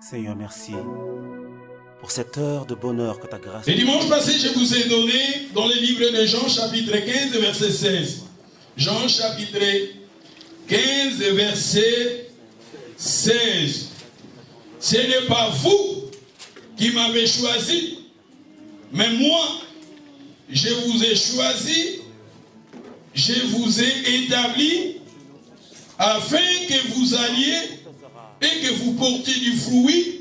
Seigneur, merci pour cette heure de bonheur que ta grâce... Le dimanche passé, je vous ai donné dans le livre de Jean, chapitre 15, verset 16. Jean, chapitre 15, verset 16. Ce n'est pas vous qui m'avez choisi, mais moi, je vous ai choisi, je vous ai établi, afin que vous alliez et que vous portiez du fruit,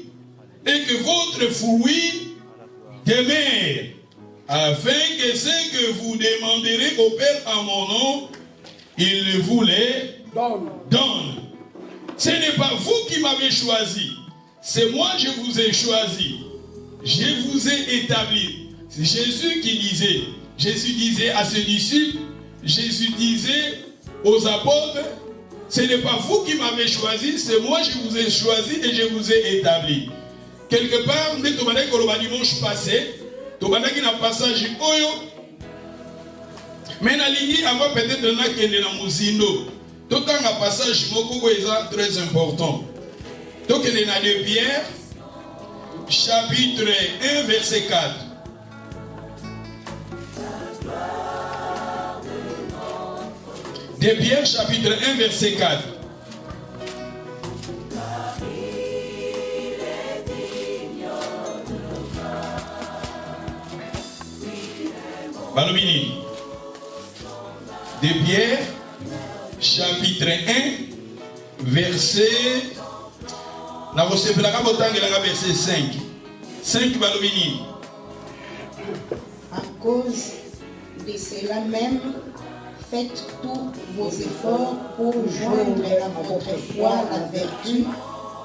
et que votre fruit demeure, afin que ce que vous demanderez au Père en mon nom, il vous les donne. Ce n'est pas vous qui m'avez choisi, c'est moi je vous ai choisi, je vous ai établi. C'est Jésus qui disait, Jésus disait à ses disciples, Jésus disait aux apôtres, ce n'est pas vous qui m'avez choisi, c'est moi je vous ai choisi et je vous ai établi. Quelque part, nous avons dimanche passé, nous avons un passage oyo, mais nous avons peut-être un Mouzindo. Nous avons un passage très important. Donc, il y a de Pierre, chapitre 1, verset 4. De Pierre, chapitre 1, verset 4. Balobini. De Pierre, chapitre 1, verset... verset 5. 5 Balobini. À cause de cela même, faites tous vos efforts pour joindre à votre foi la vertu,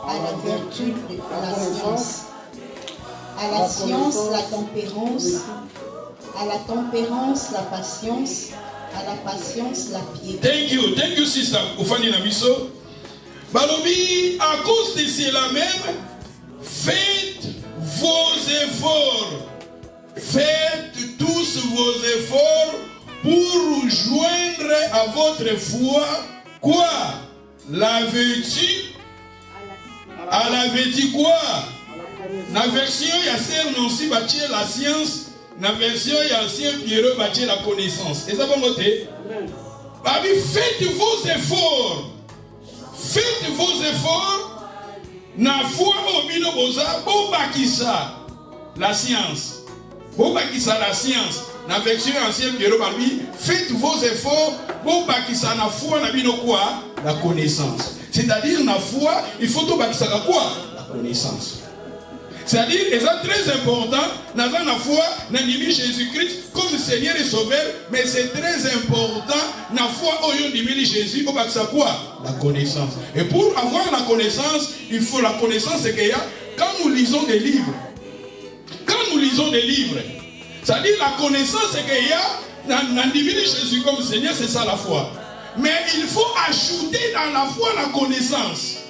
à la vertu la science, à la science la tempérance, à la tempérance la patience, à la patience la piété. Thank you sister. Ufani na biso. Balobi, à cause de cela même, faites vos efforts. Faites tous vos efforts pour joindre à votre foi quoi? La vertu. À la vertu quoi? La version Yasser Nancy bâtit la science. La version Yasser Pierrot bâtit la connaissance. Et ça va monter? Faites vos efforts. Faites vos efforts. Na foi au bino boza bobakisa la science. Bobakisa la science. La version ancienne Pierrot Babi, faites vos efforts. Bobakisa na foi na bino quoi? La connaissance. C'est-à-dire na foi, il faut tout bakisa quoi? La connaissance. C'est-à-dire, c'est très important, dans la foi, dans Jésus-Christ comme Seigneur et Sauveur, mais c'est très important, dans la foi, où on dit Jésus, on va quoi? La connaissance. Et pour avoir la connaissance, il faut la connaissance, c'est qu'il y a, quand nous lisons des livres, c'est-à-dire la connaissance, c'est qu'il y a, dans Jésus comme Seigneur, c'est ça la foi. Mais il faut ajouter dans la foi la connaissance.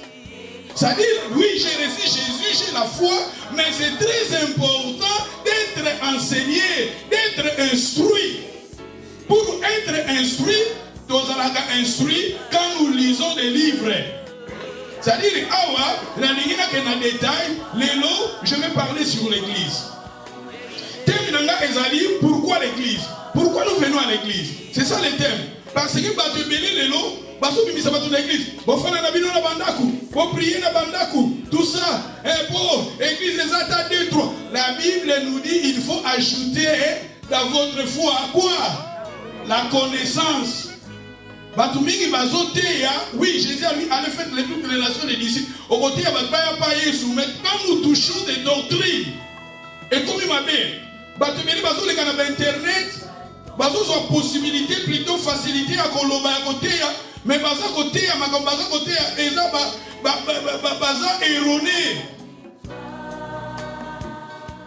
C'est-à-dire, oui, j'ai reçu Jésus, j'ai la foi, mais c'est très important d'être enseigné, d'être instruit. Pour être instruit, nous allons instruit quand nous lisons des livres. C'est-à-dire, dans détail, je vais parler sur l'église. Pourquoi l'église? Pourquoi nous venons à l'église? C'est ça le thème. Parce que baso bimisa bato na église bofana na bino na bandaku bo prier na bandaku tout ça église les atta 2 3 la Bible nous dit il faut ajouter dans votre foi quoi? La connaissance. Bato mingi bazoteya oui Jésus a lui allait faire les toutes les relations des disciples au côté ya bataya pa Yesu mais quand nous touchons des doctrines et comme il m'a dit bato beli bazo le kana internet bazo so possibilité plutôt facilité à koloba ya côté ya mais baza côté ya makambo baza côté ya eza baza erroné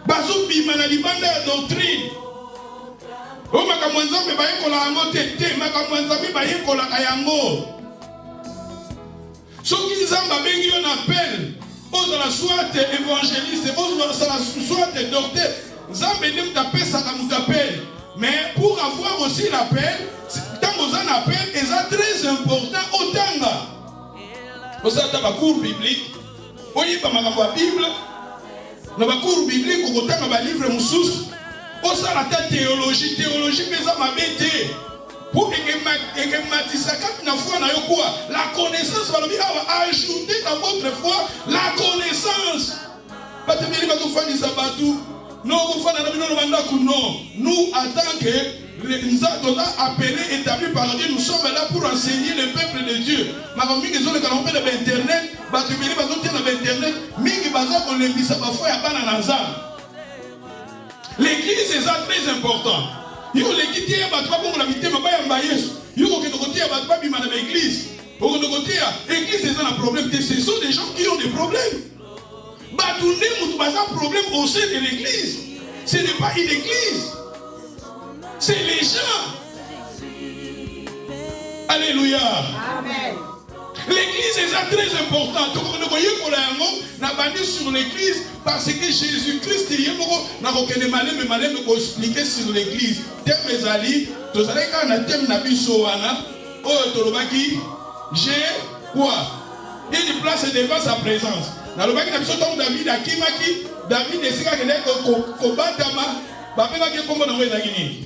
bazo bima na libanda ya doctrine o makambo nzambe bayekola yango te makambo nzambe bayekola yango soki nzambe abengi yo na appel ozala soit évangéliste ozala soit docteur nzambe nde mutu apesaka mutu appel. Mais pour avoir aussi l'appel, quand vous avez un appel, c'est très important au Tanga. Vous avez un cours biblique, oyeba makambo ya Bible na bakuru biblique okotanga ba livre mususu osala ta théologie pesa mabete pour ématisa kati na foi na yo quoi la connaissance balobi awa ajouter dans votre foi la connaissance batebeli batofandisa batu non kofanda na bino na bandako non nous en tant que nous avons appelé, établi par Dieu, nous sommes là pour enseigner le peuple de Dieu. Mais quand nous avons fait l'internet, l'église est très importante. L'église est un problème. Ce sont des gens qui ont des problèmes. Problème au sein de l'église. Ce n'est pas une église. C'est les gens. Alléluia. Amen. L'église est très importante. Nous voyons qu'on a banni sur l'église parce que Jésus-Christ est expliqué sur l'église. Thème Zali, tu savez quand on a thème Nabisoana, j'ai quoi? Il y a une place devant sa présence. Dans le bac David Akimaki, David est ce qu'il est Kobatama, Babelaki Kombo dans les Guinée.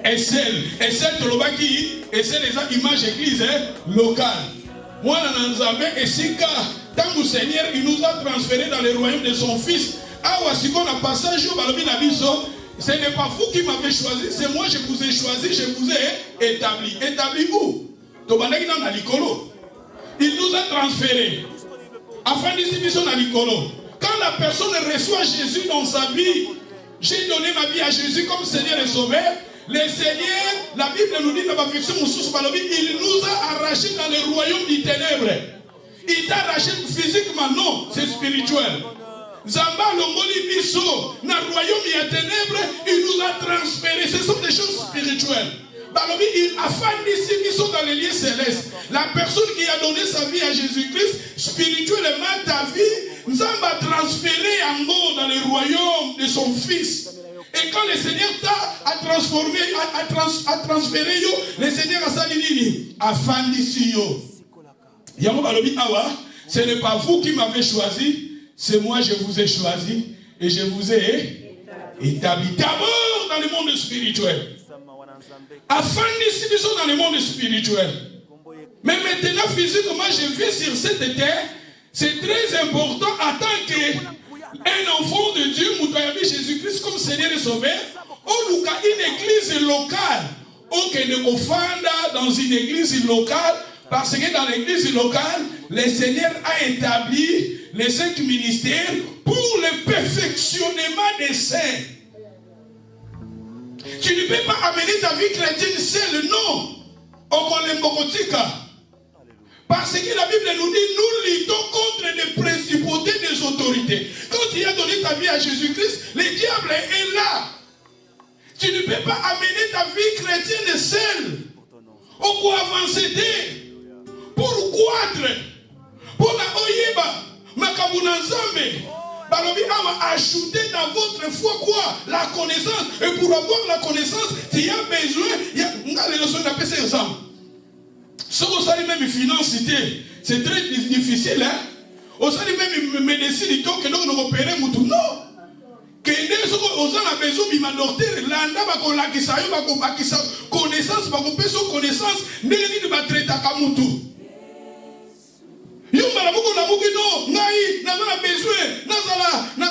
Et celle Tolobaki, et c'est les images églises locales. Moi, dans Nzambe, et si tant que Seigneur, il nous a transférés dans le royaume de son fils. Ah, si on a passage au Balobi Nabiso, ce n'est pas vous qui m'avez choisi, c'est moi je vous ai choisi, je vous ai établi. Établi où? Tobandaki dans Nalikolo. Il nous a transférés. Afin d'ici, son Nalikolo. Quand la personne reçoit Jésus dans sa vie, j'ai donné ma vie à Jésus comme Seigneur et Sauveur. Le Seigneur, la Bible nous dit dans la version il nous a arrachés dans le royaume des ténèbres. Il t'a arraché physiquement, non, c'est spirituel. Zamba Longoli Biso, dans le royaume des ténèbres, il nous a transférés. Ce sont des choses spirituelles. Il a fait des sont dans les lieux célestes. La personne qui a donné sa vie à Jésus-Christ, spirituellement, ta vie, Zamba transféré en haut dans le royaume de son fils. Et quand le Seigneur t'a transformé, a transféré, le Seigneur a sali a fandi yo. Yamo balobi awa, ce n'est pas vous qui m'avez choisi, c'est moi je vous ai choisi et je vous ai établi d'abord dans le monde spirituel. A fandi sont dans le monde spirituel. Mais maintenant physiquement je vis sur cette terre, c'est très important en tant que un enfant de Dieu, Moutayabi Jésus-Christ comme Seigneur et Sauveur, on nous a une église locale. On ne offanda dans une église locale, parce que dans l'église locale, le Seigneur a établi les 5 ministères pour le perfectionnement des saints. Tu ne peux pas amener ta vie chrétienne seule, non. Parce que la Bible nous dit, nous luttons contre les principautés des autorités. Quand tu as donné ta vie à Jésus-Christ, le diable est là. Tu ne peux pas amener ta vie chrétienne seule. Pour avancer, pour croître, pour la oyeba, makabuna nzambe. Balobi a ajouté dans votre foi quoi? La connaissance. Et pour avoir la connaissance, tu as besoin. On a les leçons d'appeler ces exemples. Ce qu'on s'est même finance, c'est très difficile. Hein? On s'est même médecine, que nous nous opérons, non. Que nous avons besoin de docteur, l'anda va connaissance, va connaissance, mais il va traiter à Kamutu. Yumba la beaucoup na beaucoup non, naï, n'a pas besoin d'un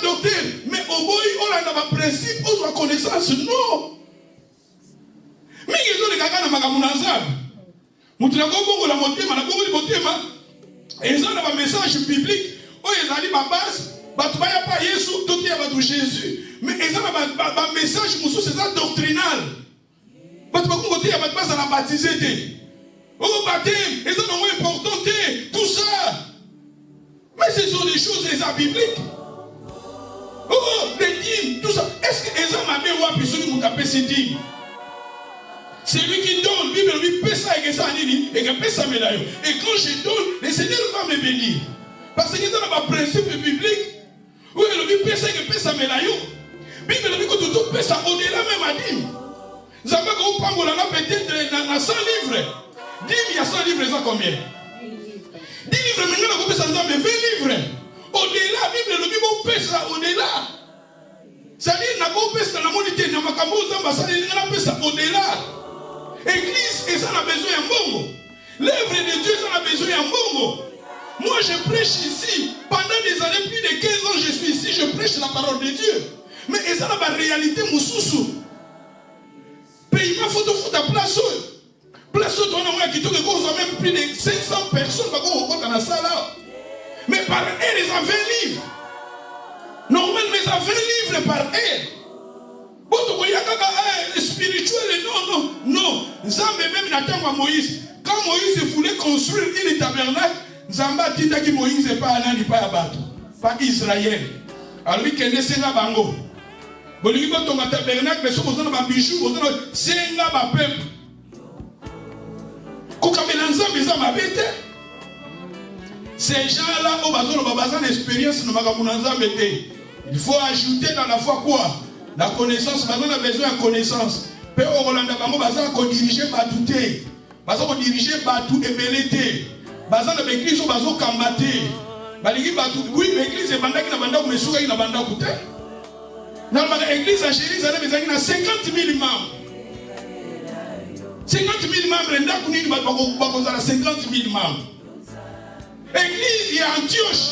docteur, mais au bout on a un principe, on a connaissance, non. Mais ils ont les caca na magamunazab. Mutuna Kongo la motema na Kongo motema. Ils ont un message biblique. Oh ils allaient ma base, batubaya pas Yesu, tout est à Jésus. Mais ils ont un message musu c'est ça doctrinal. Batubaya côté à base à la baptiser. Oh baptême, ils ont un important tout ça. Mais ce sont des choses les bibliques. Oh les dîmes, tout ça. Est-ce que ils ont même ou besoin de mutaper ces dîmes? C'est lui qui donne, Bible lui paie ça et ça et paie ça médaille. Et quand je donne, le Seigneur va me bénir. Parce que dans un principe biblique, oui, lui paie ça et paie ça médaille. Bible lui quand tu paie ça au-delà même à dîme. Vous avez peut-être dans 100 livres. Dîme, il y a 100 livres, ils ont combien? 10 livres au-delà, Bible le Bible pesa au-delà. C'est-à-dire na ko pesa na monité na makambo zamba ça na pesa au-delà. Église et ça a besoin d'un bongo. L'œuvre de Dieu ça a besoin d'un bongo. Moi je prêche ici pendant des années, plus de 15 ans je suis ici, je prêche la parole de Dieu. Mais ça a la réalité mususu. Paiement faut ta place. Place où on a quitté que vous avez même plus de 500 personnes qui dans la salle. Mais par elle, ils ont 20 livres. Normalement, ils ont 20 livres par elle. Spirituel, non. Nzambe même n'attend Moïse. Quand Moïse voulait construire une tabernacle, Nzamba a dit que Moïse n'est pas un pas abattu, pas Israël. Alors lui, qu'il est là, bango. Bon, lui, quand on a tabernacle, mais si vous avez un bijou, vous avez un peuple. Ces gens-là, ont besoin d'expérience. Il faut ajouter dans la foi quoi? La connaissance. On a besoin de connaissance. Peu au Rolanda Bango, on diriger Batouté. On diriger Batou et Belete. On a l'église, on a Kambaté. Oui, l'église est bandaki na banda ou mesuka na banda koute. Dans l'église à Jérusalem, il y a 50 000 membres. 50 000 membres, il y a 50 000 membres. L'église est à Antioche.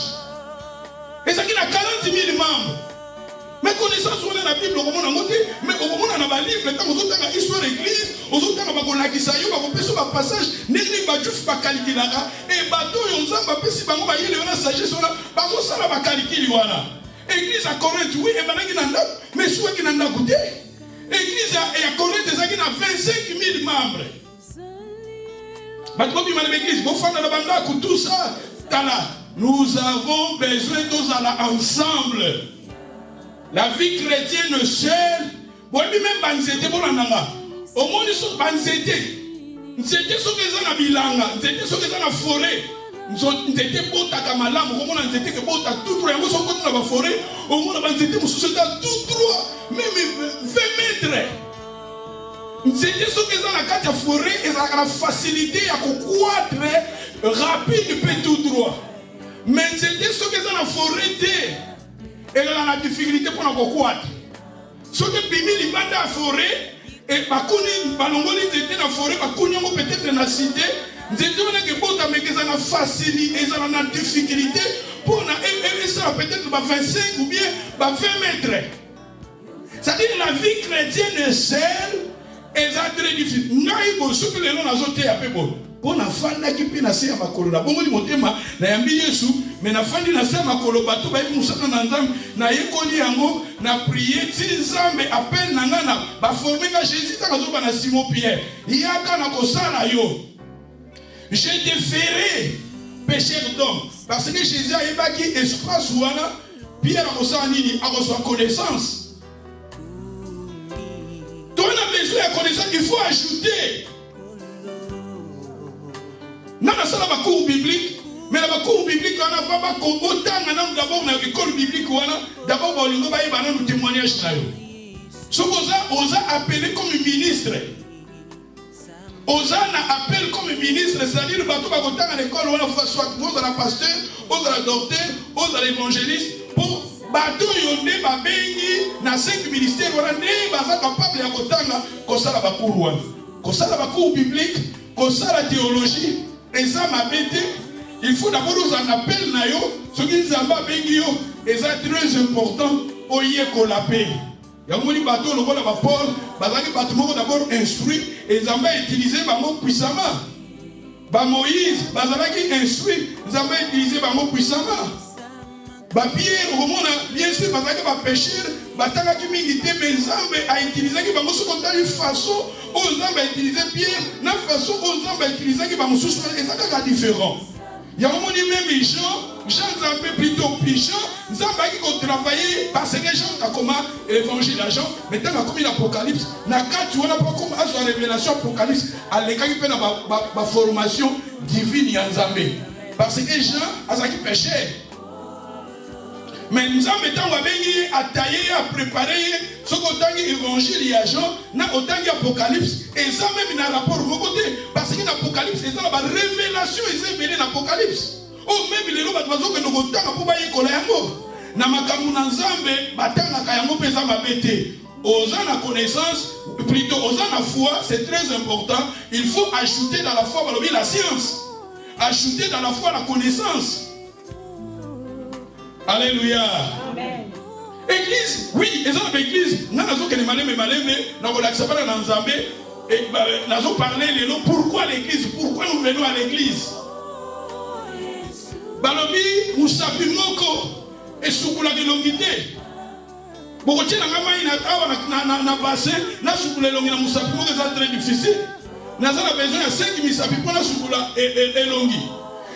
Et ça qui a 40 000 membres. Mais connaissance on a la Bible, mais au moment où on a un livre, quand on a une histoire d'église, on a un passage, et bateau, on a sagesse, église à Corinthe, oui, mais soit qui n'a pas goûté. L'église à Corinthe, il y a 25 000 membres. Tout ça, nous avons besoin tous ensemble. La vie chrétienne seule, même banzete pour l'ananga. Au moins, nous sommes banzete. Nous étions sur les anabilanga, nous étions sur les anaforêts. Nous étions bota kamalam, au moins nous étions bota tout droit. Nous sommes dans la forêt, au moins nous étions tout droit, même 20 mètres. Nous étions sur les anakas forêt et la facilité à croître rapide et tout droit. Mais nous étions sur les anaforêts. Et là, la difficulté pour nous croître. Ce que Bimi libanda la forêt, et Bakuni, Balongoli, était dans la forêt, Bakuni, peut-être dans la cité, nous étions dans la facilité, et dans la difficulté, pour nous ça peut-être 25 ou bien 20 mètres. C'est-à-dire la vie chrétienne est seule, et c'est très difficile. Nous avons ce que les gens ont été appelés. Pour la fin qui peut nasser à ma colonie, bon, il m'a na yambi Yesu, mais na fin de nasser à ma colonie, bateau ba imu sana nanzam, na yekoli yango, na prier, tinzambe appel nangana, ba former na Jésus ta kazo ba na Simon Pierre, yaka na kosala yo. J'ai déféré péché d'homme, parce que Jésus a évacué espace ouana, Pierre a kosala nini, a reçoit connaissance. Donc on a besoin de connaissance, il faut ajouter. Nous avons un cours biblique, mais le cours biblique, on a d'abord dans l'école biblique, d'abord on a un témoignage. Ce qu'on a appelé comme ministre. On a appelé comme ministre, c'est-à-dire que nous avons à l'école, on a soit vous à la pasteur, vous à la docteur, vous à l'évangéliste, pour bateau yonde babengi na 5 ministères, on a capable de kotanga kosala bakuru wana. Kosala bakuru biblique, kosala théologie. Et ça m'a bêté. Il faut d'abord nous en appeler ce qui nous a bengi et ça très important au yeko la paix. Il y a un bateau le voilà Paul, bazaki bateau d'abord instruit et ils ont utilisé le mot puissamment. Ba Moïse, bazaki instruit, ils ont utilisé le mot puissamment. Ba Pierre au moment bien sûr bazaki ba pécheur, bataki milité mais ils ont utilisé le mot sur une façon. Aux hommes utilisé Pierre, la façon aux hommes utilisé qui va me soustraire, et ça c'est différent. Il y a un moment même Jean Zambé plutôt Jean Zambé qui ont travaillé parce que Jean a comment l'évangile à Jean, mais tant comme l'Apocalypse, n'a qu'à tu vois pas comme à la révélation Apocalypse, à l'écart qui fait ma formation divine à Zambé. Parce que Jean a ça qui péchait. Mais nous avons été à tailler, à préparer ce qu'on a évangile à Jean, autant d'Apocalypse, et ça même dans le rapport au côté. Parce que l'Apocalypse, c'est la révélation, ils ont mené l'Apocalypse. Oh, même les lois, bazo que nous avons pour bailler kolango. Na makamu na nzambe batanga kayango pesa mabete. Osant la connaissance, plutôt osant la foi, c'est très important. Il faut ajouter dans la foi la science. Ajouter dans la foi la connaissance. Alléluia. Amen. Église, oui, exemple église. Nous avons parlé de nous. Pourquoi l'église? Pourquoi nous venons à l'église? Balobi, Moussapi Moko, et Soukoula de Longité. Beaucoup de gens na bassin, na Soukoula de Moussapi Moko, c'est très difficile. Nous avons besoin de 5 Moussapi pour la Soukoula et Longi.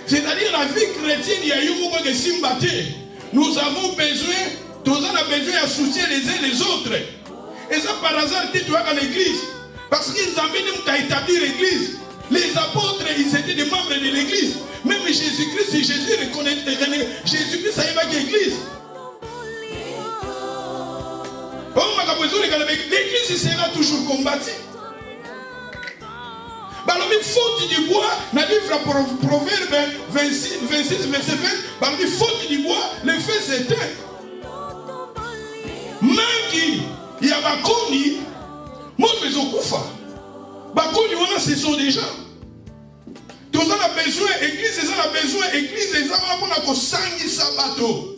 C'est-à-dire la vie chrétienne, il y a eu beaucoup de simbaté. Nous avons besoin, tous on a besoin de soutien les uns les autres. Et ça par hasard, tu es à l'église. Parce qu'ils ont établi l'église. Les apôtres, ils étaient des membres de l'église. Même Jésus-Christ, si Jésus reconnaît, Jésus-Christ, ça y va l'église. L'église sera toujours combattue. Balobi faute du bois, dans le livre Proverbe 26, verset 20, balobi faute du bois, le feu s'éteint. Manki, il y a Bakoni, moi je suis Koufa. Bakoni, ce sont des gens. Tous on a besoin, église, ils ont besoin, église, ils ont besoin de sangi sabato.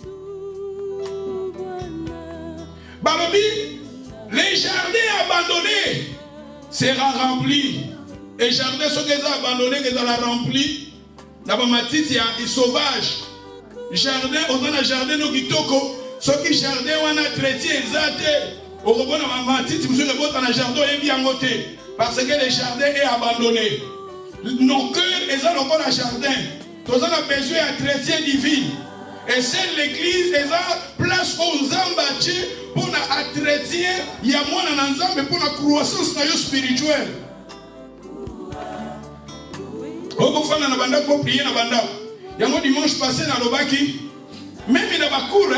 Balobi, les jardins abandonnés sera remplis. Et les jardins, ceux qui ont abandonné, qui ont rempli, d'abord matiti est sauvage. Jardin, on a un jardin no kitoko, ceux qui jardin on a chrétien exact. Au revoir na matiti, monsieur le bout dans le jardin est bien noté, parce que le jardin est abandonné. Nos cœurs, ils ont encore un jardin. Tous on a besoin d'un chrétien divin. Et c'est l'église, ils ont place aux embâtis pour un chrétien, il y a moins d'ensemble pour la croissance spirituelle. Okofana na banda ko prier na banda. Yango dimanche passé na lobaki. Même na bakour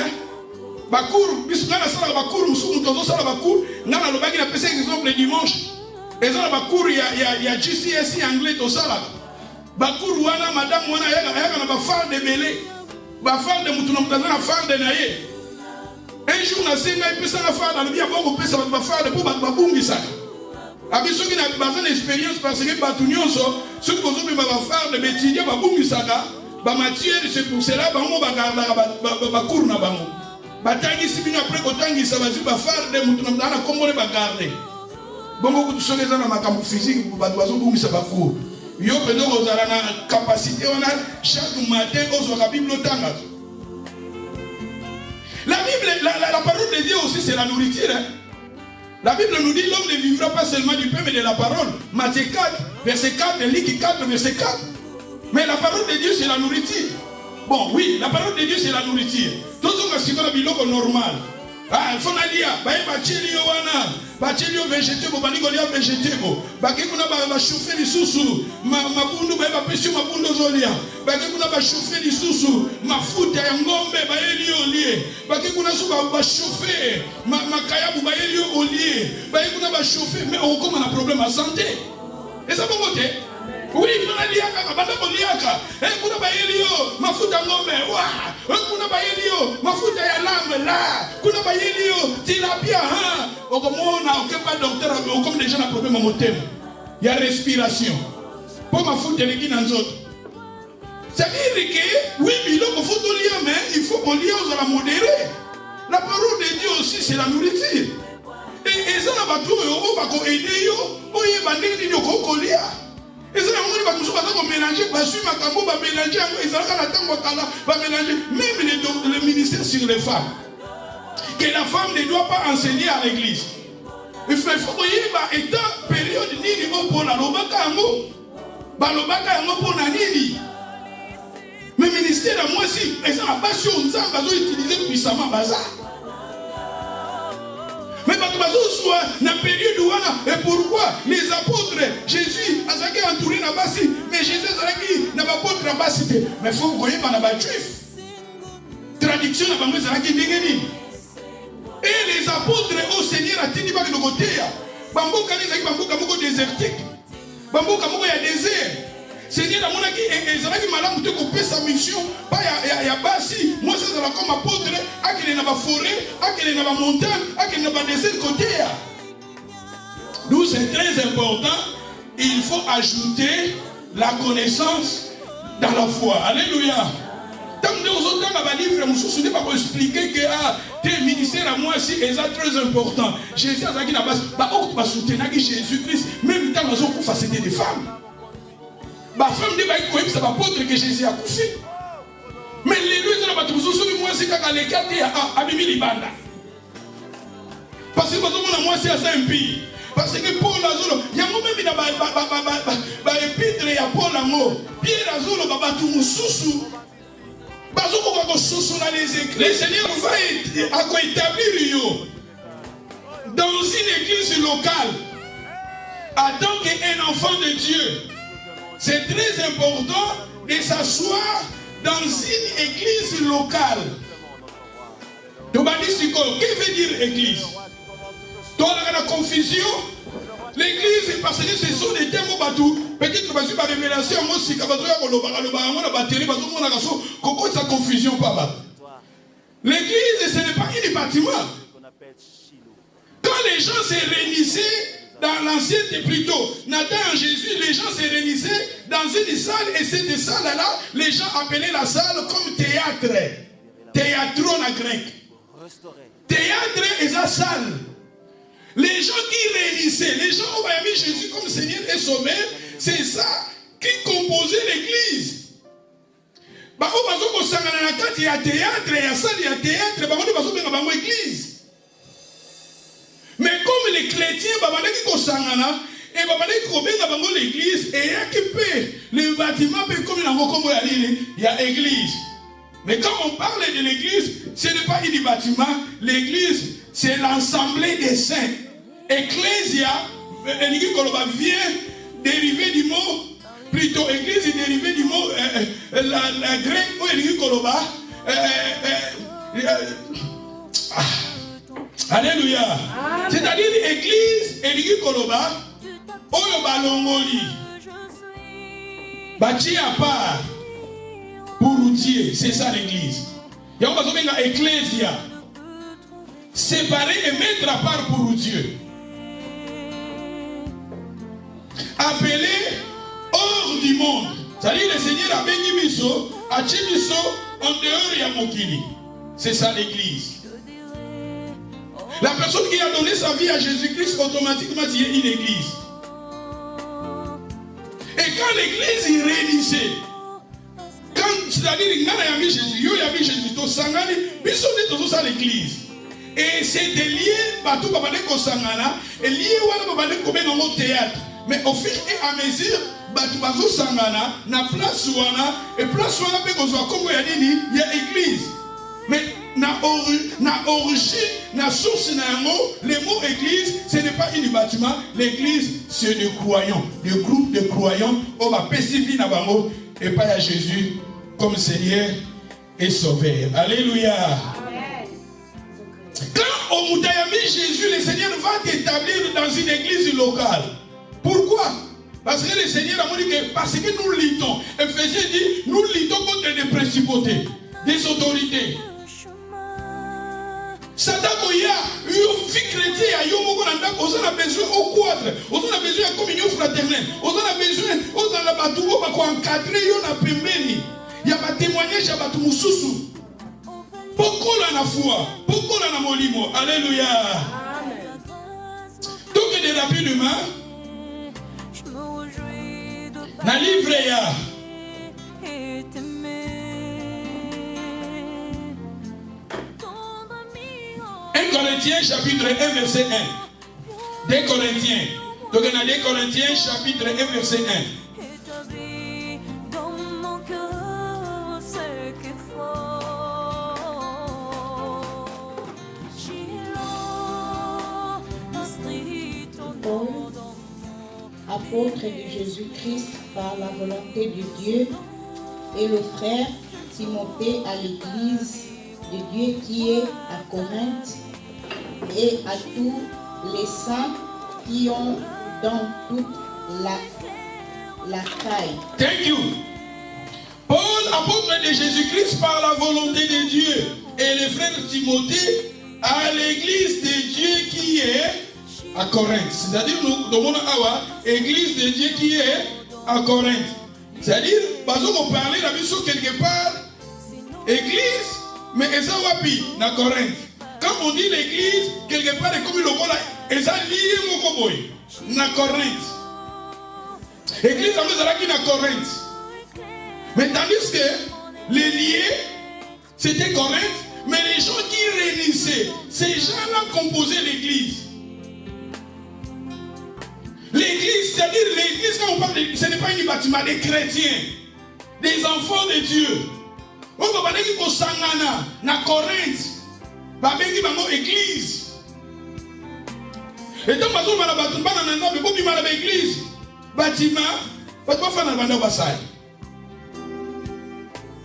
bakour bisuna na sala bakour musumu tozo sala bakour ngana lobaki na pesa exemple dimanche. Eza na bakour ya GCSE anglais to sala. Bakour wana madame wana yaka na ba phare de belé. Ba phare de mutu na mutaza na phare de naye. Un jour na senga ipesa na phare na bia boko pesa ba phare de pour ba bungisa. Avec ceux qui n'ont pas d'expérience parce que ceux qui ont faire de métier, c'est pour cela que nous avons cours. Batangi si bien après Kotangi, ça va se faire des moutons dans la commune bagarder. Bon, beaucoup de choses dans ma camp physique pour Badoiso pour ça va cours. Yo peut-être aux la capacité on a chaque matin aux la Bible tanga. La Bible, la parole de Dieu aussi c'est la nourriture. La Bible nous dit l'homme ne vivra pas seulement du pain mais de la parole. Matthieu 4, verset 4, Luc 4, verset 4. Mais la parole de Dieu c'est la nourriture. Bon, oui, la parole de Dieu c'est la nourriture. Tout ce qui est normal. Ah, il faut dire, bachelio wana, bachelio végétable, banigolia végétable. Bakekuna ba chauffer les sous, mabundu ba pesio mabundo zolia. Bakekuna ba chauffer les sous, mafuta ya ngombe ba elio lié. Bakekuna su ba chauffer, makayabu ba elio olié. Bakekuna ba chauffer, mais on comme on a problème à santé. Et ça peut voter. Oui, on a liaka, banda boliaka. Kuna ba elio, mafuta ngombe, wa. Kuna ba elio, mafuta ya lambe la. Kuna ba elio, tilapia ha. Okomona, pas docteur, comme les gens ont un problème à motem. Il y a respiration. Pour ma faute, il y a autres. C'est-à-dire que, oui, il faut lire, mais il faut qu'on lise aux la modérer. La parole de Dieu aussi, c'est la nourriture. Et ça, la bateau, on va aider, on va aider, on va aider. Et ça, on va mélanger, on va mélanger, on va mélanger, même le ministère sur les femmes. Que la femme ne doit pas enseigner à l'église. Il faut que étant période nini pour la lobaka yango. Ba lobaka yango pour na nini. Mais ministère à moi si les ambassades on va utiliser puissamment bazar. Mais quand bazo soit na période où et pourquoi les apôtres Jésus a été entouré na basi mais Jésus a na ba apôtre na basi mais faut que vous na ba juif. Traduction na bango za ki ndengeni. Et les apôtres au Seigneur a dit que nous côté bamboka les bamboka moko désertique bamboka moko ya désert Seigneur, à mon avis, ezalaki malamu te kopesa mission, pas ya basi, moi ça sera comme apôtre, akele na ba forêt, akele na ba montagne, akele na ba désert côté. D'où c'est très important, il faut ajouter la connaissance dans la foi. Alléluia. Tant que nous autres dans ma livre, nous souvenons pas pour expliquer que tes ministères à moi aussi est très important. Jésus a dit la base, bah on va soutenir Jésus-Christ, même tant que nous avons c'était des femmes. Bah femme dit bah il ça va pas que Jésus a couché. Mais les deux là bah tous ceux moi c'est quand les quatre à Bibi Libanda. Parce que moi c'est un pays. Parce que Paul Azolo, il y a même une épître et Paul Amo, Pierre Azolo, Babatu Moussousou. Le Seigneur va établir dans une église locale en tant qu'un enfant de Dieu. C'est très important de s'asseoir dans une église locale. Que veut dire église? Toi, la confusion, l'église, parce que ce sont des termes bateau. Peut-être que par révélation, moi, si sa confusion pas. L'église, ce n'est pas un bâtiment. Quand les gens se réunissaient dans l'ancienneté plutôt, Nathan en Jésus, les gens se réunissaient dans une salle et cette salle-là, les gens appelaient la salle comme théâtre. Théâtron en grec. Théâtre est la salle. Les gens qui réunissaient, les gens ont mis Jésus comme Seigneur et Sauveur, c'est ça qui composait l'église. Il y a théâtre, il y a salle, il y a théâtre, il y a église. Mais comme les chrétiens, l'église, et le bâtiment il y a église. Mais quand on parle de l'église, ce n'est pas un bâtiment, l'église, c'est l'assemblée des saints. Ecclésia, vient dérivé du mot, plutôt église est dérivé du mot, la grec, alléluia. C'est-à-dire l'église, Eligi Koloba, Oyo Balongoli, bâti à part pour Dieu, c'est ça l'église. Il y a une ecclésia, séparée et mettre à part pour Dieu. Appelé hors du monde. C'est-à-dire le Seigneur a béni Miso, a Tchimiso en dehors de Mokili. C'est ça l'église. La personne qui a donné sa vie à Jésus-Christ, automatiquement, il y a une église. Et quand l'église est réunissée, c'est-à-dire qu'il y a mis Jésus, il y a mis Jésus, il y a l'église. Et c'est des liens, bateau babane kosangana, et liés wana babane kobe dans le théâtre. Mais au fur et à mesure, bateau bazo sangana, na place wana, et place wana pe kozwa comme il y a église. Mais na origine, na source na mot, le mot église, ce n'est pas un bâtiment. L'église, c'est des croyants, des groupes de croyants. On va pacifier na bango et pas à Jésus comme Seigneur et Sauveur. Alléluia. Quand au Moutayami Jésus, le Seigneur va t'établir dans une église locale. Pourquoi? Parce que le Seigneur a dit que parce que nous luttons. Ephésiens dit, nous luttons contre des principautés, des autorités. Satan koya, vie chrétien, on a besoin au quadre, on a besoin de communion fraternelle, on a besoin, on a la batougo, on a encadré, on a pembeni. Il y a des témoignages, il y a des moussousou. Pourquoi la foi? Pourquoi la molimo? Alléluia. Donc, rapidement, dans le livre, il y a 1 Corinthiens chapitre 1 verset 1. 2 Corinthiens. Donc, dans 2 Corinthiens chapitre 1 verset 1. Apôtre de Jésus-Christ par la volonté de Dieu, et le frère Timothée à l'église de Dieu qui est à Corinthe, et à tous les saints qui ont dans toute la taille. Thank you. Paul, apôtre de Jésus-Christ, par la volonté de Dieu, et le frère Timothée à l'église de Dieu qui est à Corinthe. C'est-à-dire, nous demandons à l'église de Dieu qui est à Corinthe. C'est-à-dire, parce qu'on parlait la mission quelque part, église, mais et ça wapi, na Corinthe. Quand on dit l'église, quelque part, c'est comme le mot là, et ça lié mon coboy, na Corinthe. L'église, ça veut dire qui na Corinthe. Mais tandis que les liés, c'était Corinthe, mais les gens qui réunissaient, ces gens-là composaient l'église. L'église, c'est-à-dire l'église, quand on parle de, ce n'est pas un bâtiment des chrétiens, des enfants de Dieu. On va parler de Sangana, na Corinthe, babengi bango église. Et donc, on va parler de l'église, bâtiment, bâtiment fait dans le bassin.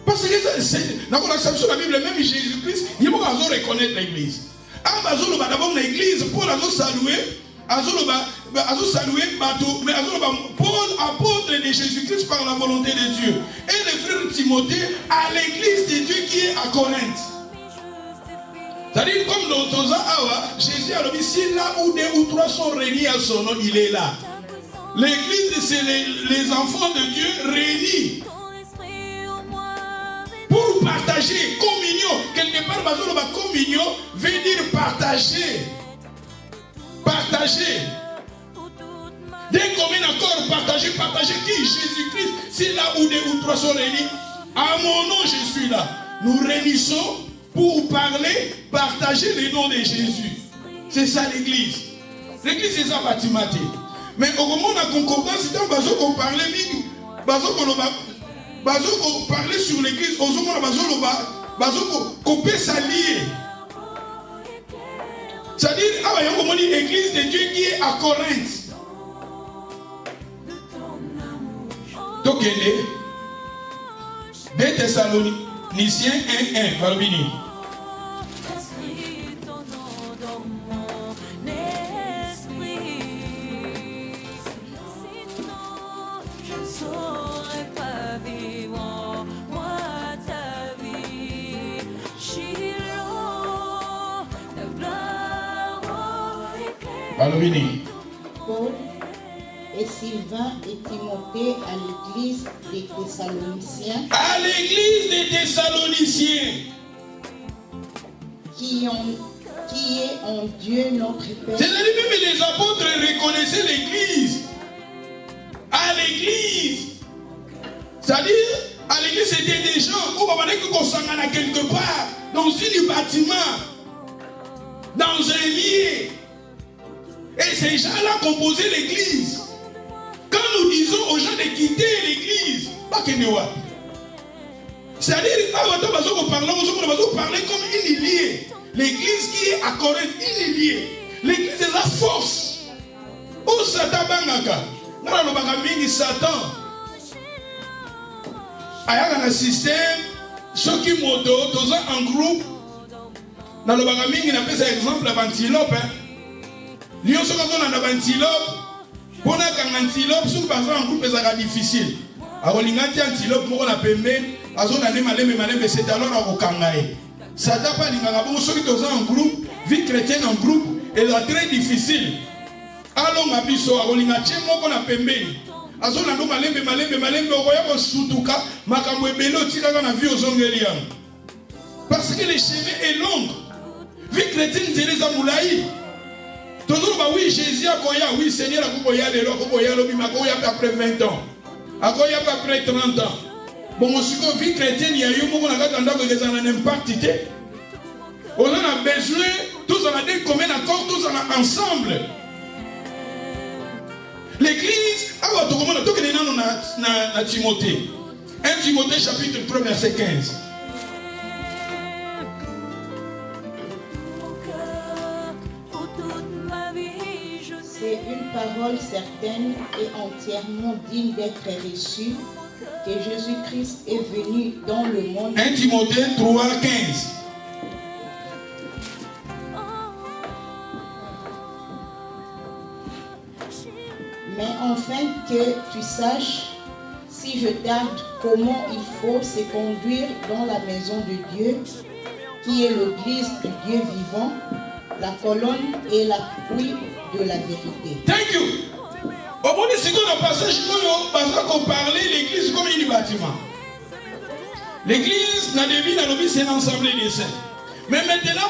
Parce que dans la Bible, même Jésus-Christ, il faut reconnaître l'église. D'abord l'église, Paul a salué, mais Paul, apôtre de Jésus-Christ par la volonté de Dieu. Et le frère Timothée à l'église de Dieu qui est à Corinthe. C'est-à-dire, comme dans Awa, Jésus a dit, si là où 2 ou 3 sont réunis à son nom, il est là. L'église, c'est les enfants de Dieu réunis. Pour partager, communion, quelque part, communion veut dire partager. Partager. D'un commun accord, partager qui? Jésus-Christ. C'est là où 2 ou 3 sont réunis. À mon nom, je suis là. Nous réunissons pour parler, partager le nom de Jésus. C'est ça l'église. L'église, c'est ça, bâtiment. Mais au moment de la concordance, c'est un bateau qu'on parlait, qu'on parlait sur l'église, au moment où on peut s'allier. C'est-à-dire, il y a l'église de Dieu qui est à Corinthe. Donc, elle est 2 Thessaloniciens 1:1, Barbini. Paul et Sylvain et Timothée à l'église des Thessaloniciens. À l'église des Thessaloniciens. Qui est en Dieu notre Père. C'est-à-dire même les apôtres reconnaissaient l'église. À l'église. C'est-à-dire, à l'église, c'était des gens qu'on s'en allait quelque part, dans un bâtiment, dans un lieu. Et ces gens-là composaient l'église. Quand nous disons aux gens de quitter l'église, pas que nous. C'est-à-dire, on parler comme une liée. L'église qui est à Corinthe, une liée. L'église est la force. Où Satan bangaka? Satan. Il y a un système, ceux qui moto, dans un groupe, dans le bagaming, on appelle ça exemple l'antilope. Lyon se dans un antilope, pour un antilope, si vous avez un groupe, c'est difficile. Alors, l'ingati antilope, pour la pembe, à zone année malème, c'est alors à Okangaï. Ça n'a pas l'ingabo, ceux qui ont un groupe, vie chrétienne en groupe, est très difficile. Alors, ma biso, à l'ingati, moi, qu'on a pembe. À zone année malème, au Soutouka, Makamwe Belo, tira dans la vie aux Ongeliens. Parce que le chemin est long. Vie chrétienne, c'est les amoulaïs. Oui, Jésus a koya, oui, Seigneur a koya, le koya, le bima koya après 20 ans. A koya après 30 ans. Bon, on se vie chrétienne, il y a eu beaucoup de gens qui ont impact. On a besoin, tous en a des communs accords, tous en a ensemble. L'église, alors tout le monde, tout le monde a Timothée. 1 Timothée chapitre 3, verset 15. C'est une parole certaine et entièrement digne d'être reçue que Jésus-Christ est venu dans le monde. 1 Timothée 3, 15. Mais enfin que tu saches si je tarde, comment il faut se conduire dans la maison de Dieu, qui est l'église du Dieu vivant, la colonne et l'appui de la vérité. Thank you. Au bout de ce qu'on a passé, on parlait l'église comme un bâtiment. L'église, c'est l'ensemble des saints. Mais maintenant,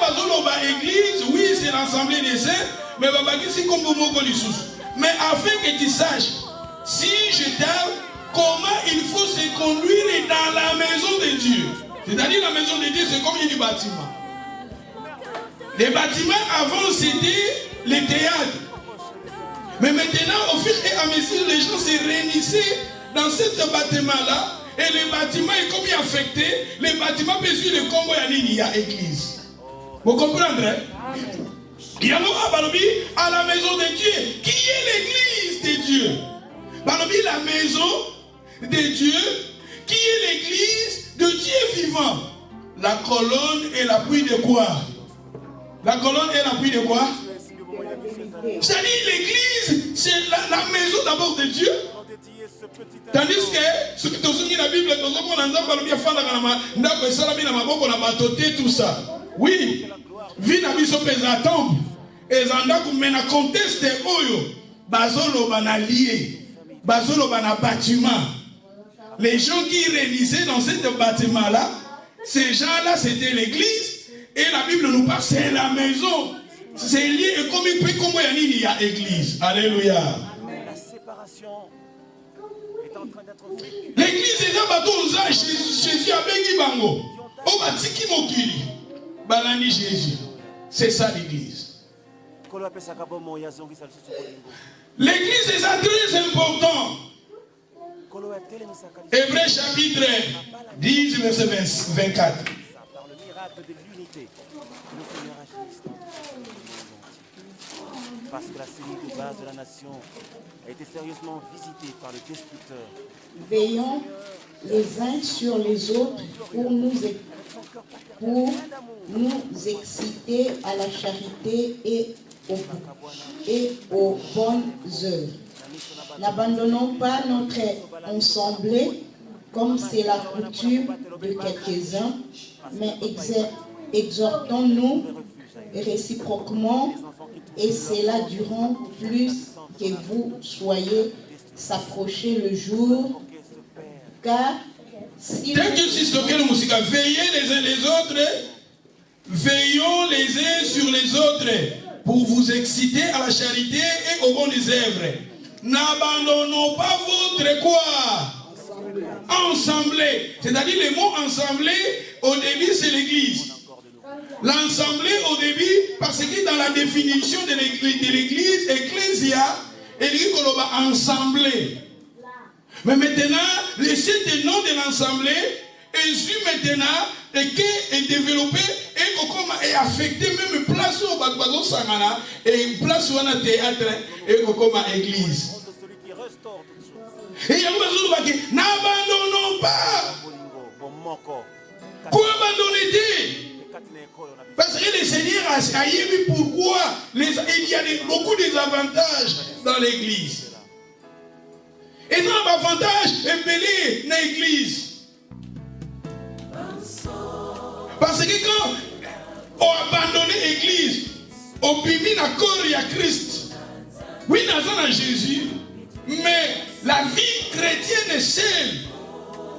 l'église, oui, c'est l'ensemble des saints, mais c'est comme mais afin que tu saches, si je t'aime, comment il faut se conduire dans la maison de Dieu. C'est-à-dire la maison de Dieu, c'est comme un bâtiment. Les bâtiments avant, c'était les théâtres. Mais maintenant, au fur et à mesure, les gens se réunissaient dans ce bâtiment-là. Et le bâtiment est comme affecté. Les bâtiments peuvent suivre le combo il y a église. Vous comprenez? Il y a à la maison de Dieu. Qui est l'église de Dieu? La maison de Dieu. Qui est l'église de Dieu vivant? La colonne et l'appui de quoi? La colonne et l'appui de quoi? C'est-à-dire l'église, c'est la maison d'abord de Dieu. Tandis que ce que tu as dit dans la Bible, tout ça. Oui, vie na biso pesa tombe. Ezanda kumena conteste oyo. Bazolo banalié. Bazolo bana bâtiment. Les gens qui réalisaient dans ce bâtiment-là, ces gens-là, c'était l'église. Et la Bible nous parle, c'est la maison. C'est lié et comme il peut, comme il y a église. Alléluia. La séparation est en train d'être faite. L'église est un bateau aux âges. Jésus a béni bango. On va dire qui m'occupe. Balani Jésus. C'est ça l'église. L'église est très important. Hébreux chapitre 10, verset 24. Par le miracle de l'unité, le Seigneur agisse dans tout le monde. Parce que la cellule de base de la nation a été sérieusement visitée par le destructeur. Veillons les uns sur les autres pour nous exciter à la charité et aux bonnes œuvres. N'abandonnons pas notre assemblée comme c'est la coutume de quelques-uns, mais exhortons-nous réciproquement, et cela durant plus que vous soyez s'approcher le jour, car si veillez les uns les autres, veillons les uns sur les autres pour vous exciter à la charité et aux bonnes œuvres. N'abandonnons pas votre quoi? Ensemblé. C'est-à-dire le mot ensemblé, au début c'est l'église. L'ensemblé au début, parce que dans la définition de l'église, ecclésia, il dit qu'on va ensemblé. Mais maintenant, le seul nom de l'assemblée est maintenant est développé et affecté même place où on sangana et place où on a théâtre et comme église. Et il y a besoin de n'abandonnons pas. Quoi abandonner? Parce que le Seigneur a dit pourquoi il y a beaucoup d'avantages dans l'église. Et non, l'avantage est belé dans l'église. Parce que quand on a abandonné l'église, on a mis la corps à Christ. Oui, nous avons Jésus, mais la vie chrétienne seule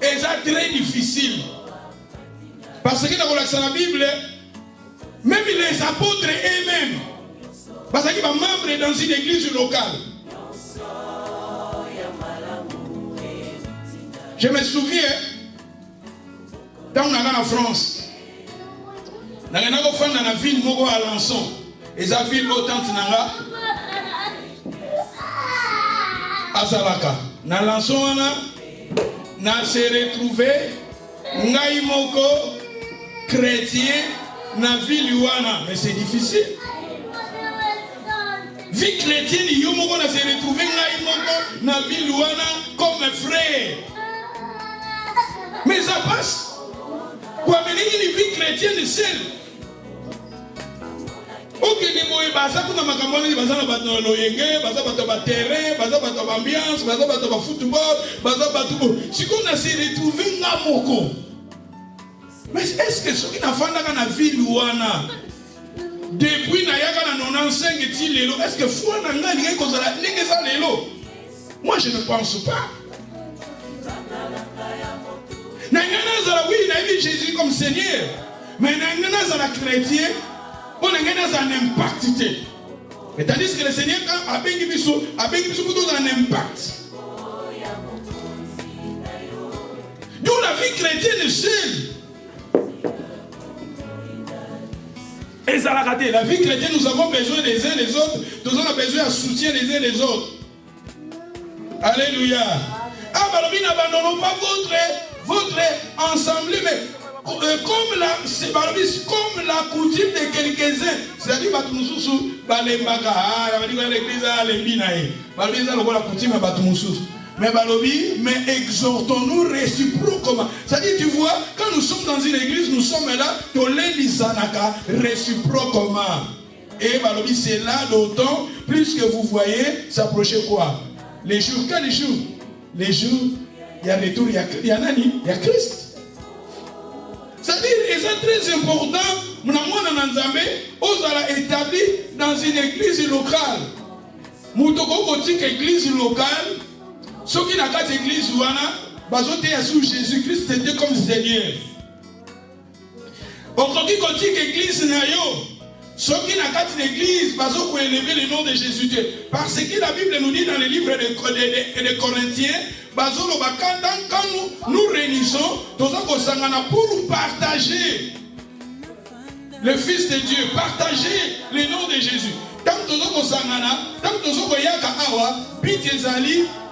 est très difficile. Parce que dans la Bible, même les apôtres eux-mêmes, parce qu'ils sont membres dans une église locale. Je me souviens, quand on est en France, on a fait dans la ville de Alençon, et la ville de Azalaka. Dans Alençon, on a se retrouvé, Ngaïmoko, chrétien, dans la ville Yuana. Mais c'est difficile. Vie chrétienne, on a se retrouvé, Ngaïmoko, dans la ville Yuana, comme frère. Mais ça passe. Quoi, mais une vie chrétienne seule. Ok, les baza kuna makambo baza na bato loyenge, baza bato ba terrain, baza bato ba ambiance, baza bato ba football, baza bato. Si on a se retrouvé ngamoko. Mais est-ce que ceux qui n'a fanda kana ville wana depuis na yaka na 95 ti lelo, est-ce que foi na nga lingi kozala lingi za lelo? Moi je ne pense pas. Na ngana zala oui na vie Jésus comme Seigneur, mais na ngana zala chrétien. On a un impact. Et tandis que le Seigneur a béni plutôt un impact. D'où la vie chrétienne est seule. Et ça l'a raté. La vie chrétienne, nous avons besoin les uns les autres. Nous avons besoin de soutien les uns les autres. Alléluia. Ah, bah, n'abandonnons pas votre ensemble, mais comme la coutume de quelques-uns, c'est-à-dire mais exhortons-nous réciproquement. C'est-à-dire, tu vois, quand nous sommes dans une église, nous sommes là, réciproquement. Et c'est là d'autant, plus que vous voyez s'approcher quoi? Les jours, quels les jours? Les jours, il y a retour, il y a Nani, il y a Christ. C'est-à-dire, c'est très important, nous avons établi dans une église locale. Nous avons une église locale. Ceux qui n'ont pas d'église, Jésus-Christ c'était comme Seigneur. Aujourd'hui, quand on église, ceux qui n'ont pas d'église, ils ont élevé le nom de Jésus. Parce que la Bible nous dit dans le livre de Corinthiens, quand nous réunissons, pour partager le Fils de Dieu, partager le nom de Jésus. Tant que nous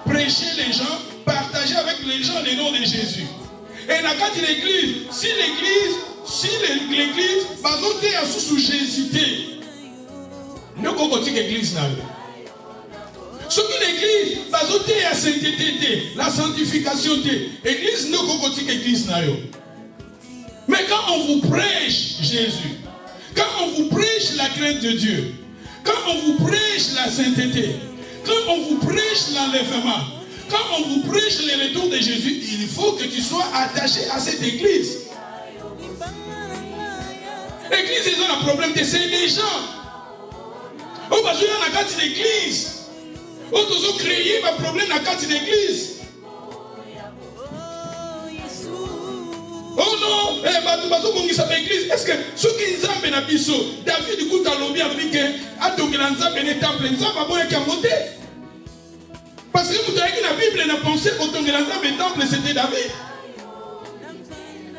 prêcher les gens, partager avec les gens le nom de Jésus. Et dans l'église, si l'église, sous Jésus, nous avons une église. Ce qui l'église, la sainteté, la sanctification, l'église, nous avons une église. Mais quand on vous prêche Jésus, quand on vous prêche la crainte de Dieu, quand on vous prêche la sainteté, quand on vous prêche l'enlèvement, quand on vous prêche le retour de Jésus, il faut que tu sois attaché à cette église. L'église, ils ont un problème, c'est des gens. On va jouer dans la carte d'église. On doit créer un problème dans la carte d'église. Oh non, est-ce que ceux qui ont un abisso, David, du coup, dans l'objet, a dit que à ton grand temple, il a monté. Parce que vous avez dit la Bible, elle a pensé que ton grand temple, c'était David.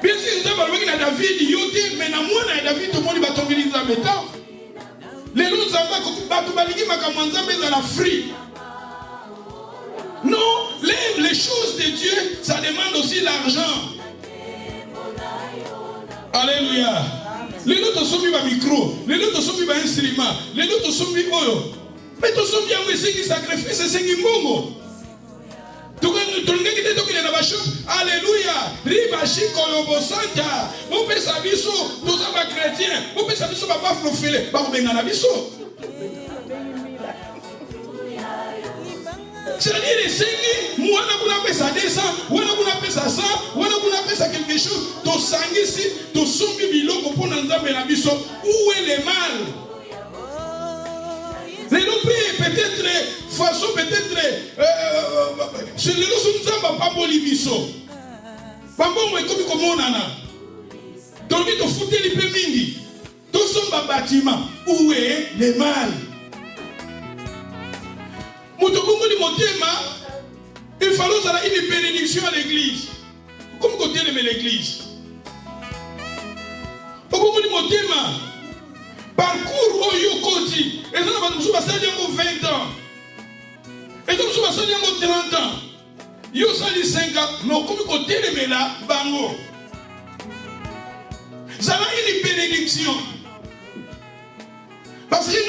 Bien sûr, vous avez dit que David, mais dans moi, David, tout le monde va tomber dans le temple. Les autres non, les choses de Dieu, ça demande aussi l'argent. Alléluia. Les autres sont mis par micro, les autres sont mis par instrument, les autres sont mis oyo. Mais tous sont bien ceux qui sacrifient, c'est ceux qui mourent. Alléluia. Ribashi Kolobo Santa. On peut s'abisso, nous sommes chrétiens. On peut s'abisso, papa profilé. Par Bengana Bisso. C'est-à-dire, les seigneurs, moi, on a fait ça 200, on a fait ça 100, on a fait ça quelque chose. Tu sang ici, tu sommes biloko pour nous amener la bisso. Où est le mal? Les lobbies, peut-être, façon, peut-être, c'est les gens qui ne pas boliviso. Pas bon, mais comme on a. Donc, tu fous les pémini. Tu sommes un bâtiment. Où est le mal? Il fallait une bénédiction à l'église. Comme côté de l'église. Parcours au Yokoti. Et ça va passer 20 ans. Et ça va passer 30 ans. Yo sali 5 ans. Mais comme côté de là, bango. Ça va une bénédiction. Parce qu'il y a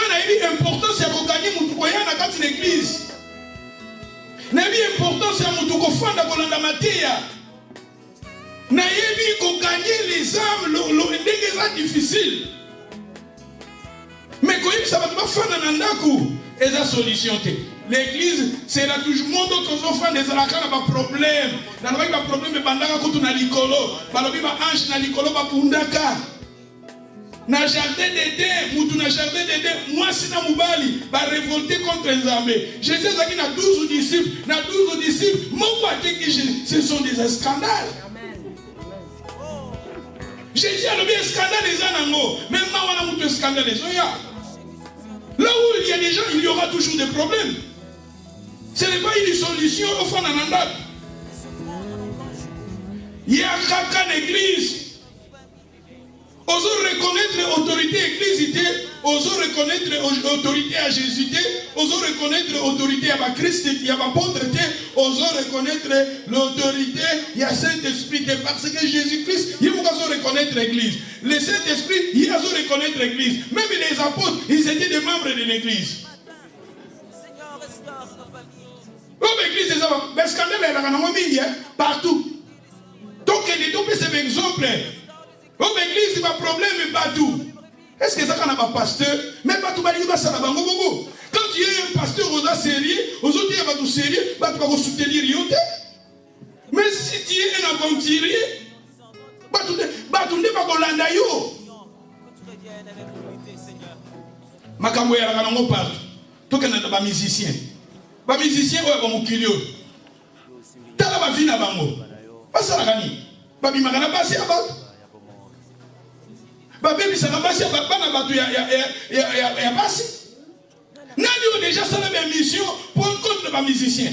une importance à gagner mon tokoya dans l'église. Il y a une importance à mon tokofan dans la matière. Il y a gagner les âmes, c'est difficile. Mais ça va te faire un andaku. Et la solution, l'église, c'est là toujours le monde qui offre des alakans n'a pas problème. N'a pas problème, mais bandaka quand on a l'icolo, balobi ba ange na l'icolo ba pundaka. Na jardin d'Éden, moutou na jardin d'Éden, moi si na moubali, ba révolter contre les armées. Jésus a dit na 12 disciples, mon côté que ce sont des scandales. Jésus a dit scandale les anango, même moi on a moutou scandale les oya. Là où il y a des gens, il y aura toujours des problèmes. Ce n'est pas une solution au fond d'un mandat. Il y a quelqu'un d'église. Osons reconnaître l'autorité église, osons reconnaître l'autorité à Jésus, osons reconnaître l'autorité à Christ, il y a l'apôtre, osons reconnaître l'autorité, il y a Saint-Esprit, parce que Jésus-Christ, il faut reconnaître l'église. Le Saint-Esprit, il faut reconnaître l'église. Même les apôtres, ils étaient des membres de l'église. Comme l'église, mais scandale, il y a partout. Donc, il y a des exemples. Comme l'église, il y a un problème partout. Est-ce que ça n'a pas pasteur? Même pas tout le monde ça va quand tu es un pasteur aux sérieux, aux autres il va tout sérieux, tu vas soutenir. Mais si tu es un aventurier, tu ne vas pas l'anda yo. Makambo ya la kanango partout. Tout que n'a pas musicien. Pas musicien ou pas mukilio. Tala ba vie na bango. Pas ça la gani. Ba bi magana passer about. Baby, ça va passer à la batu ya basi. Nani déjà ça la mission pour un compte de musicien.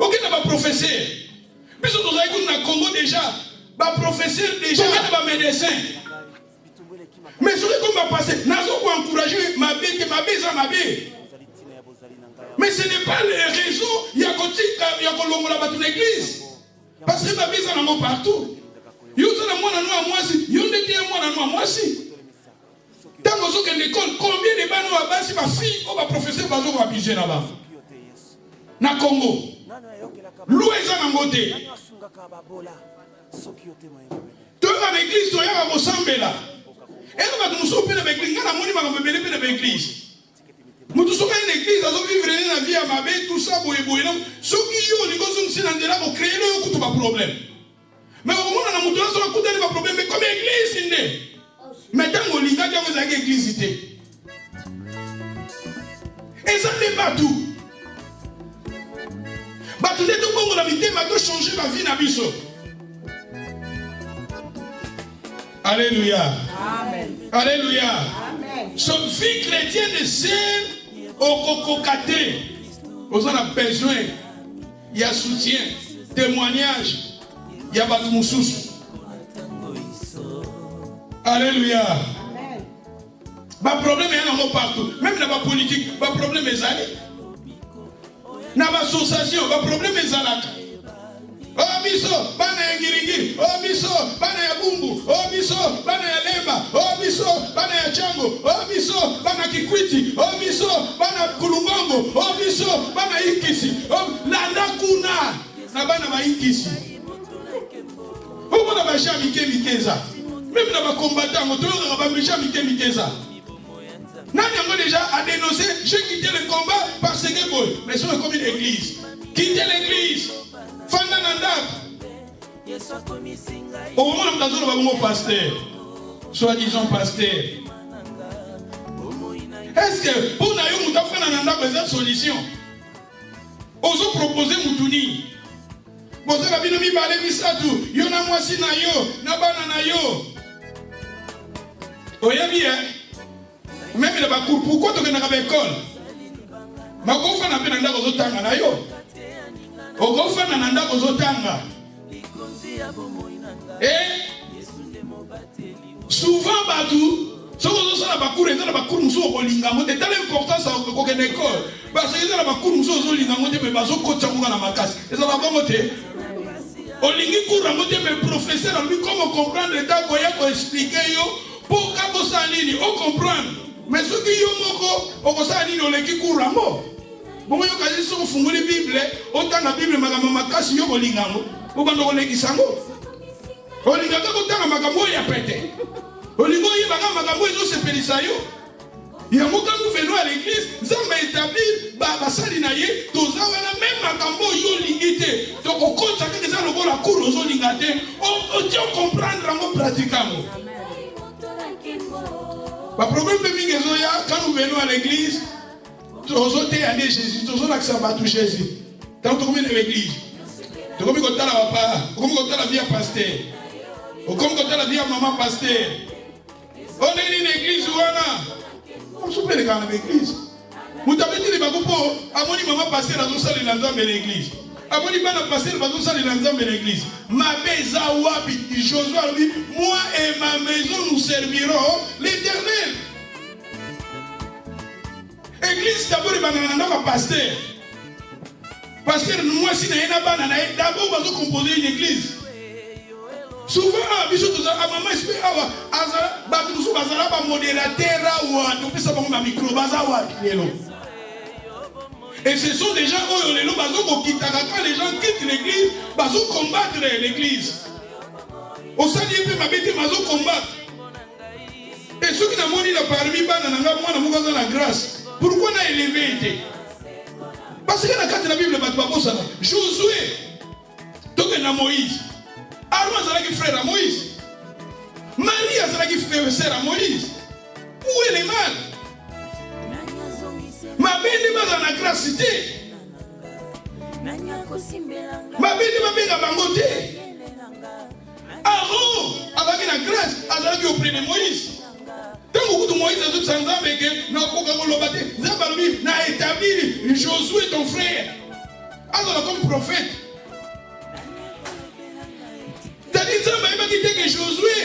Ok, n'a pas professeur. Mais surtout dans le Congo déjà, ba professeur déjà, ba médecin. Mais sur les combats passés, nazo pour encourager ma bête, ma bête. Mais ce n'est pas les raisons. Il y a qu'on la batu l'église. Parce que ma bête en a partout. Tant que l'école, combien de bancs à base ma fille ou ma professeur va abuser là-bas? Na Congo. Loueza na ngote. Toi à l'église, toi à Mosambela. Et nous va nous sauver avec l'église, na moni ma bébé de l'église. Nous tous sommes une église, nous vivons la vie à ma bête, tout ça boye boye. Ceux qui ont les gosses qui sont là pour créer le coup de problème. Mais au moment où nous avons un problème, mais comme église, maintenant, on lit que vous avez église. Et ça n'est pas tout. Tout le monde a mis changer ma vie dans biso. Alléluia. Amen. Alléluia. Amen. Son vie chrétienne est celle au cococaté. Vous en avez besoin. Il y a soutien, témoignage. Il y a pas de moussous. Alléluia. Amen. Pas problème il y a un mot partout. Même dans la politique, pas problème les années. Dans l'association, pas problème les alak. Oh miso, bana ya giringiri. Oh miso, bana ya bumbu. Oh miso, bana ya lemba. Oh miso, bana ya chango. Oh miso, bana kikwiti. Oh miso, bana kulungongo. Oh miso, bana ikisi. Oh landa kuna. Na bana ba ikisi. Pourquoi on a jamais Mikeza? Même dans les combattants, on a jamais Mikeza. Nani a déjà à dénoncer, j'ai quitté le combat parce que bon, mais c'est comme une église. Quitter l'église. Fandananda. Au moment où nous avons un pasteur, soi-disant pasteur. Est-ce que pour nous avons fait une solution? Osons proposer Moutouni. Vous avez vu mi balé misatu, yo na mwasi na yo, na bana na yo. Oyebi même il va cours pourquoi tu n'as pas école? Ma gofa na pena ndako zotanga na yo. O gofa na ndako zotanga. Souvent batu soko zosala bakuru ezala bakuru muso okolinga mo te telle importance à une école parce que ezala bakuru muso ozolinga mo te me bazokotsa ngo na makasi ezala bongo te. Olingi kura mo te me professeur a lui comment comprendre l'état koya ko expliquer yo pour kako sanini o comprendre mais ce qui yo moko okosala nini olingi kura mo bongo yo kazi so funguli bible otanga bible makambo makasi yo kolinga ngo obando kolekisa ngo olinga kako tanga makambo ya pete Olingo yebaka makambo ezosepelisa yo. Yango quand nous venons à l'église, nous allons établir basali na ye, toza wana même makambo yo lingite. Donc au compte ça que ça le la cour ozo lingate, on tient comprendre rango pratiquement. Le problème de Mingezoya, quand nous venons à l'église, tozo te ande Jésus, tozo l'accent tout Jésus. Tant que nous venons à l'église, tu comme quand la papa, comme quand la vie à pasteur, comme quand la vie à maman pasteur. On est une église wana. On se plaît dans l'église. Vous avez dit les bagoupos, à mon maman passer dans l'église. À mon maman passer dans l'église. Ma maison wapi, Josué dit, moi et ma maison nous servirons l'Éternel. Église d'abord il va pasteur. Pasteur moi si n'a pas d'abord on va composer une église. Souvent, maman espère et ce sont des gens qui les gens quittent l'église, ils combattre l'église. Au sein de combattre. Et ceux qui n'ont pas parmi la grâce, pourquoi on a élevé? Parce que dans la Bible, Josué, donc Moïse. Aaron azalaki frère à Moïse. Marie azalaki frère à Moïse. Où est le mal? Ma belle base en agracité. Ma belle base en bangote. Aaron avec la grâce azalaki auprès de Moïse. Tant que Moïse a tout sans avec n'a pas colobate. Zabalobi n'a établi Josué ton frère. Alors comme prophète. Que Josué,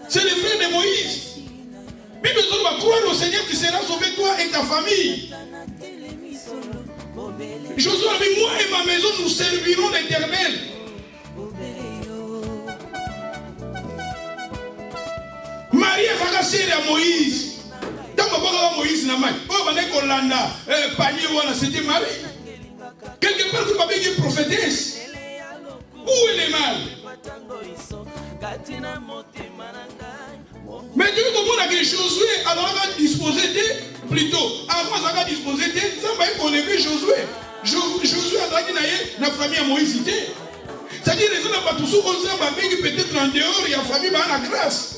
c'est le frère de Moïse. Bible va croire au Seigneur, tu seras sauvé toi et ta famille. Josué a dit, moi et ma maison nous servirons l'Éternel. Marie a fait la série à Moïse. Tant que Moïse n'a pas c'était Marie. Quelque part, tu peux dire prophétesse. Où est le mal? Mais tu comprends que Josué a disposé de, plutôt, avant a disposé de, ça va être lever Josué. Josué a dit na famille à Moïse. C'est-à-dire les gens n'ont pas tous qui peut-être en dehors, il y a famille à la grâce.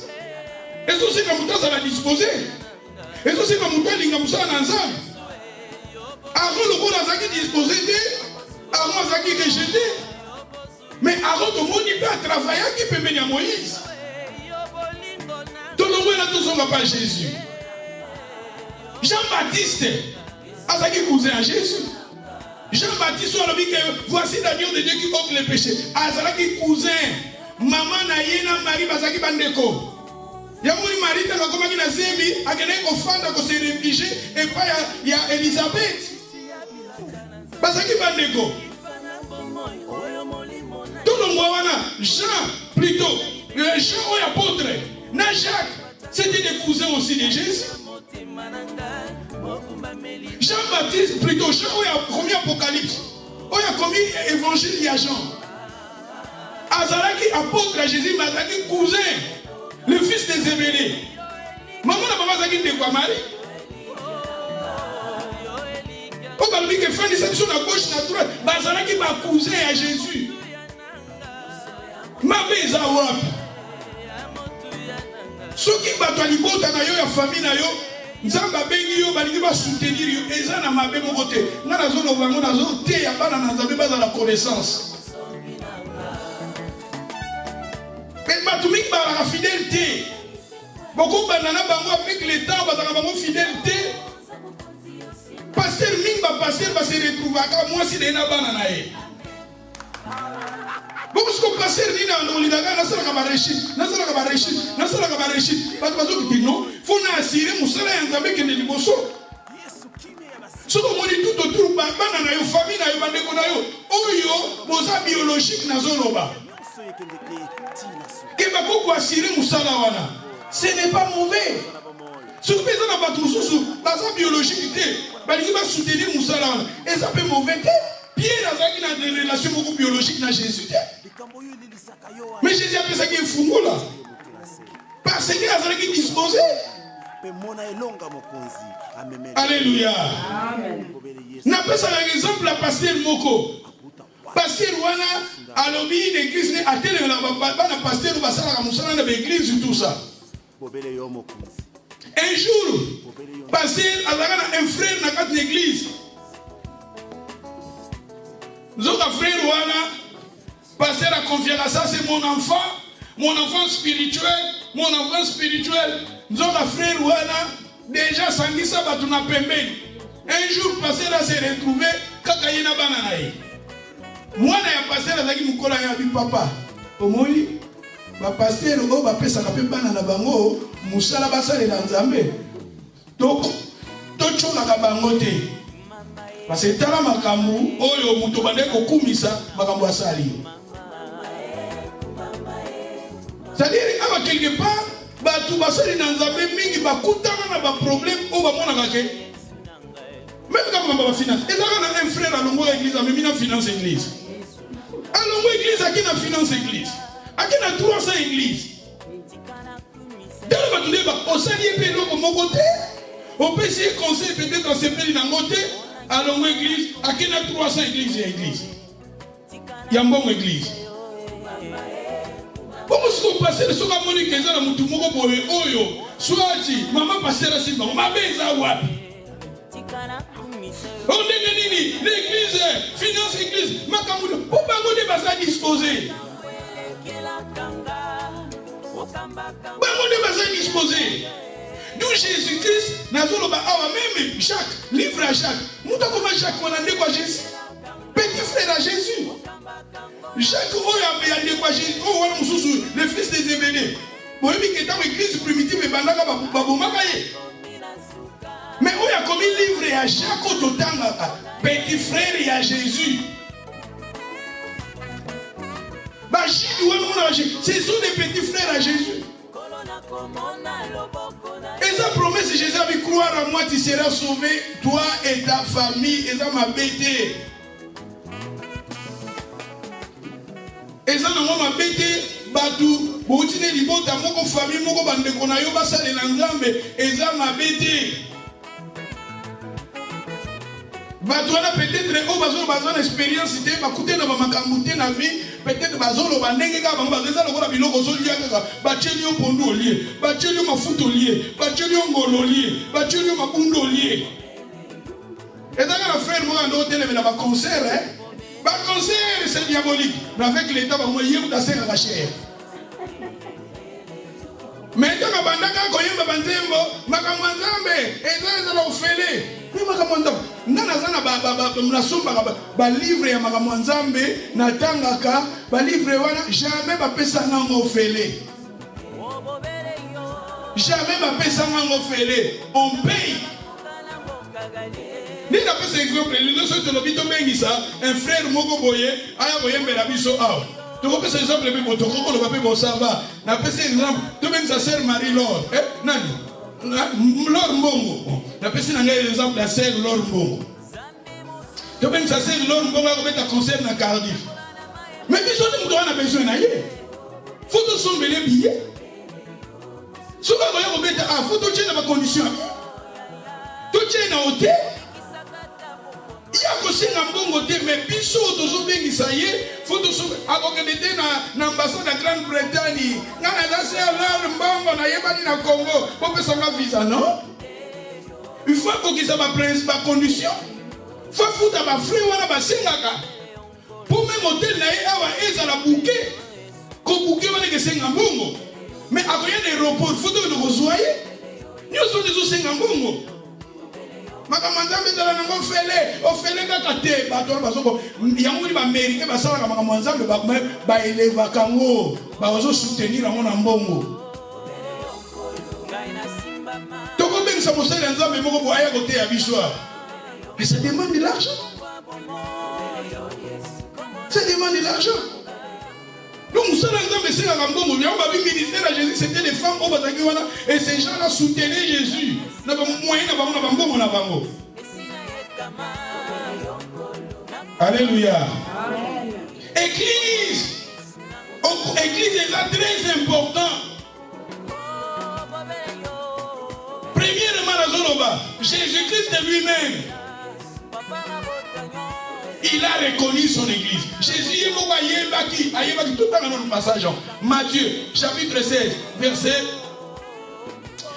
Et ça c'est comme ça va disposer. Et ça c'est comme ça l'ingam ça ensemble. Avant le rôle a disposé de, avant a rejeté. Mais avant tout le monde il peut travailler qui peut venir à Moïse. Tout le monde n'a tous pas Jésus. Jean-Baptiste a dit cousin à Jésus. Jean-Baptiste a dit que voici l'agneau de Dieu qui ôte les péchés. A dit cousin. Maman na yena Marie bazaki bandeko. Yamuni Marie tanga koma kina zemi akene ko fanda ko se réfugié et pas ya Elisabeth. Bazaki bandeko. Tout le monde Jean plutôt Jean ou apôtre. Na Jacques, c'était des cousins aussi de Jésus. Jean-Baptiste, plutôt Jean, où il a commis Apocalypse, où il a commis Évangile, il y a Jean. Azalaki, apôtre à Jésus, Azalaki, cousin, le fils de Zébédée. Maman n'a pas Azalaki de quoi, Marie? On va dire que fin de section à gauche, à droite, Azalaki, ma cousin à Jésus. Ma mère, Zawab. Ceux qui battent à l'ibota na yo ya famille na yo, nzamba bengi yo balingi ba soutenir yo eza na mabe mo côté. Na nazo lo bango nazo te ya bana na nzambe baza la connaissance. Mais batumi ba la fidélité. Beaucoup banana bango avec le temps baza bango fidélité. Pasteur Mimba pasteur va se retrouver à moi si na bana na ye. Parce que pasteur ni na on lidaga na sala ka bareshi parce que tu non faut na assurer musala ya nzambe kende liboso soko moni tout autour bana na yo famille na yo bandeko na yo oyo boza biologique na zoloba ke ba ko assurer musala wana ce n'est pas mauvais sur pesa na batu susu baza biologique te balingi ba soutenir musala wana et ça peut mauvais te Pierre a des relations beaucoup biologiques avec Jésus. Mais Jésus a fait ça qui est fou là. car Seigneur a disposé. Alléluia. N'a pas ça l'exemple la pasteur Moko. Pasteur Wana a lobby l'église a télé la pasteur va ça la musala na l'église tout ça. Un jour, pasteur a un frère na quatre l'église. Zoka frère Wana, pasteur a confié à ça, c'est mon enfant spirituel, Zoka frère Wana, déjà sangisa batuna pembeni. Un jour, pasteur a se retrouvé kakayena bananaï. Moi, je suis passé à la papa. Omoni, ba pasteur o ba pesa ka pe bana na bango, musala basale na Nzambe. Donc, tocho na ka bango te. Parce que tala makambu oyo muto bande ko kumisa makambu asali. C'est-à-dire aba quelque part ba tu basali na Nzambe mingi ba kutana na ba problème o ba mona ka ke. Même quand on va finance, et là on a un frère à l'ombre église, mais il a finance église. À l'ombre église, à qui n'a finance église? À qui n'a 300 églises? Dans le bâtonnet, on s'est lié pélo comme mon côté. On peut essayer de conseiller peut-être à ce pays d'un côté. À l'ombre église, à qui n'a 300 églises et églises? Il y a une bonne église. Comment est-ce qu'on passe? Ce qu'on a dit que ça, la moutou moko boye oyo. Soit si maman passait la cible, ma beza wapi? On est l'église, finance l'église, Makamoudo, pourquoi on est pas disposé? On est pas disposé. D'où Jésus-Christ, même chaque livre à chaque, nous avons chaque on a de quoi Jésus, petit frère à Jésus. Chaque fois il y a de quoi Jésus, on voit le fils des Zébédée. Vous voyez que dans l'église primitive, il y a mais où il y a comme un livre à chaque autre petit frère et à Jésus. Ce sont des petits frères à Jésus. Et sa promesse, Jésus avait croire à moi, tu seras sauvé, toi et ta famille, et ça m'a bêté. Et ça m'a bêté. Batu, boutine libota, moko famille, moko bande konayo basa de l'Anzambe, et ça m'a bêté. Batouana peut-être au bazon bazon expérienceité ba couté na ba makamouté na vie peut-être bazon lo bandenge ka ba bazeza lo ko biloko zo lia ka ba tcheli o pondu olié ba tcheli o mafuta olié ba tcheli o ngolo olié ba tcheli o mabundo olié. Et dans la frère moi ndo télé na ba concert ba concert c'est diabolique mais avec l'état ba moyen ou d'aser à cher. Mais quand on a bandaka ko yemba banzembo makamwanzambe ezala za ofele. Nanazana ba livre ya makambo Nzambe na tangaka ba livre wana jamais ba pesa ngango ofele. Jamais ba pesa ngango ofele. On paye. Ni na pesa exemple le so to lobito mengisa un frère moko boye aya boyembela biso aw. Tu vois que c'est exemple mais botoko ko lo ba pe bo sava. Na pesa exemple to mengisa sœur Marie Laure. Nani? Laure Mbongo. La personne a l'exemple de la sœur Laure Mbongo. Tu peux sa sœur Laure Mbongo a mettre un concert dans Cardiff. Mais puis on a besoin d'aller. Faut que son les billets. Si on va mettre à photo tient dans ma condition. Tout tient dans hôtel. Il y a aussi un bon hôtel mais puis so toujours bien ça y est. Faut que à organiser dans l'ambassade de Grande-Bretagne. Dans la sœur Laure Mbongo na yebani na Congo. Pour que ça va visa non? Il faut qu'ils aient ma condition. Il faut que ma frère ou ma singaka. Pour même hôtel na awa eza la bouquet. Ko bouquet wana ke senga mbongo. Mais akoya na aéroport, il faut que nous resoyez. Nous sommes des senga mbongo. Makamwanzambe zala nango ofele kaka te bato bazoko yango ni ba américain basala ka makamwanzambe ba eleva kango ba ozo soutenir yango na mbongo. Ça demande de l'argent. Ça demande de l'argent. Donc, ministère à Jésus, c'était les femmes et ces gens-là soutenaient Jésus. Alléluia. Église est très important. Jésus-Christ lui-même, il a reconnu son église. Jésus est tout le temps dans le passage. Matthieu, chapitre 16, verset.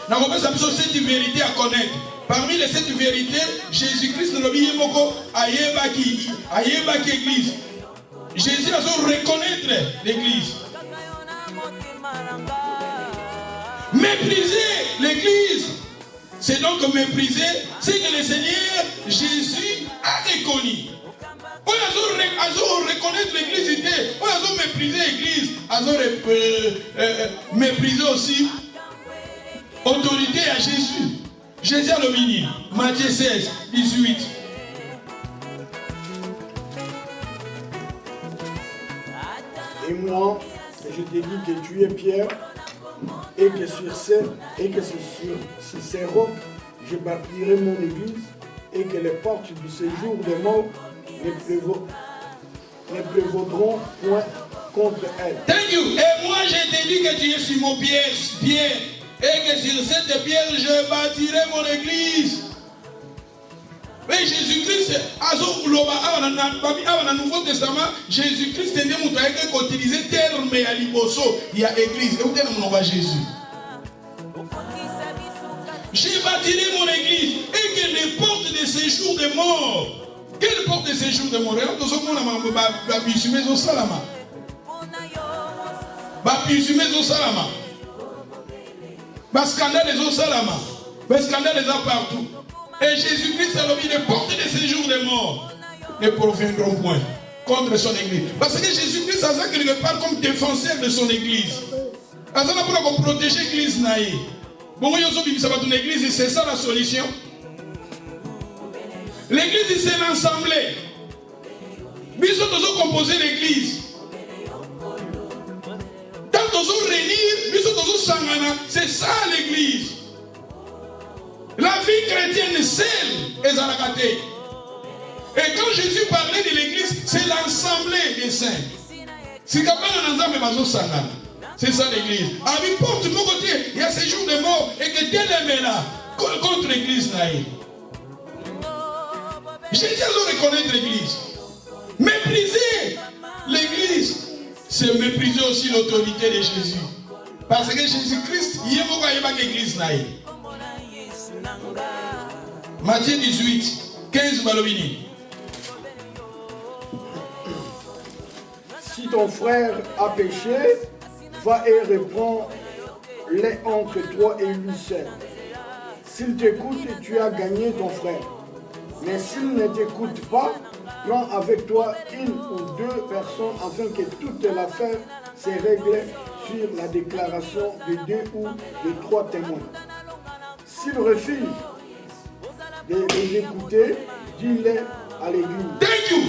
Nous avons cette vérité à connaître. Parmi les 7 vérités, Jésus-Christ nous a dit l'église. Jésus a reconnaître l'église. Mépriser l'église, c'est donc mépriser ce que le Seigneur Jésus a reconnu. On a reconnaître l'église, on a mépriser l'église, on a mépriser aussi autorité à Jésus. Jésus a le mini. Matthieu 16, 18. Et moi, je te dis que tu es Pierre, et que sur ces rocs, je bâtirai mon église, et que les portes du séjour des morts ne prévaudront point contre elle. Thank you. Et moi, je te dis que tu es sur mon pierre, et que sur cette pierre, je bâtirai mon église. Mais Jésus-Christ, dans le Nouveau Testament, Jésus-Christ est utilisé le terme à l'Iboso, il y a église. Et où est Jésus? Je bâtirai mon église et que les portes de séjour des morts. Quelle porte de séjour des morts? Scandale partout. Et Jésus-Christ a dit les portes de séjour des morts ne proviendront point contre son église. Parce que Jésus-Christ a ça quelque part comme défenseur de son église. Il a pour protéger l'église. Bon, l'église, c'est ça la solution. L'église, c'est l'assemblée. Nous avons composé l'église. Tant que nous réunir, nous avons sangana. C'est ça l'église. La vie chrétienne seule est Zalakate. Et quand Jésus parlait de l'église, c'est l'assemblée des saints. C'est ça l'église. À n'importe mon côté, il y a ces jours de mort et que tel est là contre l'église. Jésus a reconnaître l'église. Mépriser l'église, c'est mépriser aussi l'autorité de Jésus. Parce que Jésus-Christ, il y a l'église. Matthieu 18, 15 Balobini. Si ton frère a péché, va et reprends-les entre toi et lui seul. S'il t'écoute, tu as gagné ton frère. Mais s'il ne t'écoute pas, prends avec toi une ou deux personnes afin que toute l'affaire se règle sur la déclaration de 2 ou de 3 témoins. S'il refuse de les écouter, dis-le à l'église. Thank you.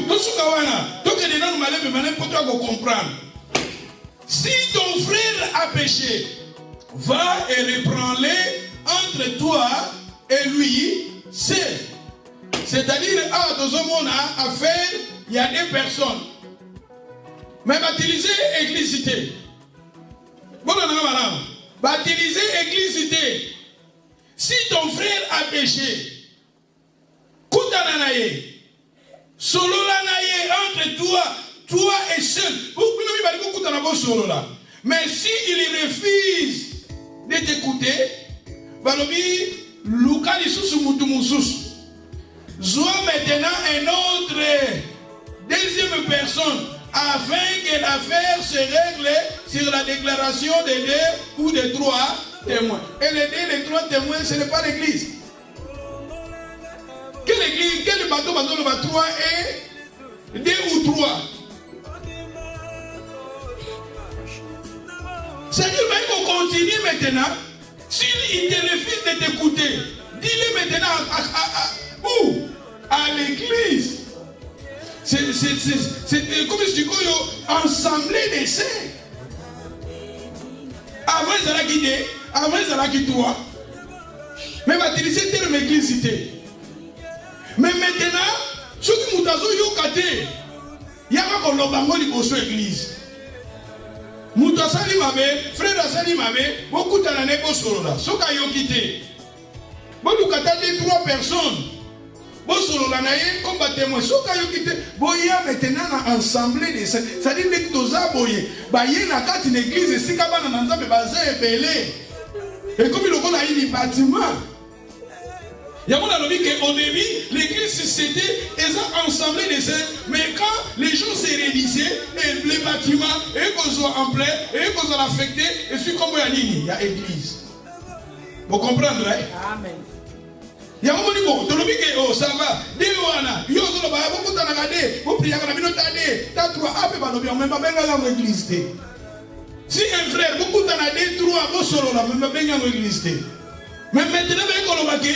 Si ton frère a péché, va et reprends-les entre toi et lui seul. C'est-à-dire, dans un monde à faire, il y a des personnes. Mais baptiser église. Bon, baptiser église. Si ton frère a péché, Koutananaye, solo entre toi et seul. Mais si il refuse de t'écouter, Balobi, Luka Lisusu Mutumusus, Zoa maintenant un autre deuxième personne afin que l'affaire se règle sur la déclaration de 2 ou de 3 témoins. Et les 3 témoins, ce n'est pas l'église. Quelle église, quel bateau, le bateau 3 et 2 ou 3. C'est-à-dire qu'il faut continuer maintenant. S'il te refuse de t'écouter, dis-le maintenant où? À l'église. C'est comme si tu dis assemblée des saints. Avant, ils allaient guider. Avant, ils allaient guider toi. Mais baptiser telle église. Mais maintenant, ceux qui nous ont yokaté, il y a un colombango qui construit l'église. Mouta sali mabe, frère sali mabe, beaucoup d'années pour solo là. Soka yokité. Bon, nous avons 3 personnes. Bon, solo la naïe, comme témoin. Si vous avez quitté, boya maintenant ensemble de ça. Ça dit que tous les boyés, boyé na carte une église, si kabana nanza be basé belé. Et comme il a eu des bâtiments. Il y a mon ami qu'au début, l'église c'était ensemble de ça. Mais quand les gens se réalisaient, et les bâtiments, et qu'on soit en plein, et qu'on soit affecté, et puis comme il y a l'église. Vous comprenez, hein? Amen. Il y a un moment où tu as oh ça va, Déwana, il y a un moment où tu as regardé, vous priez, vous avez t'as 3 appels, même pas dans l'église. Si un frère, beaucoup t'en a dit 3 vous solo là, même pas dans l'église. Mais maintenant, vous avez remarqué,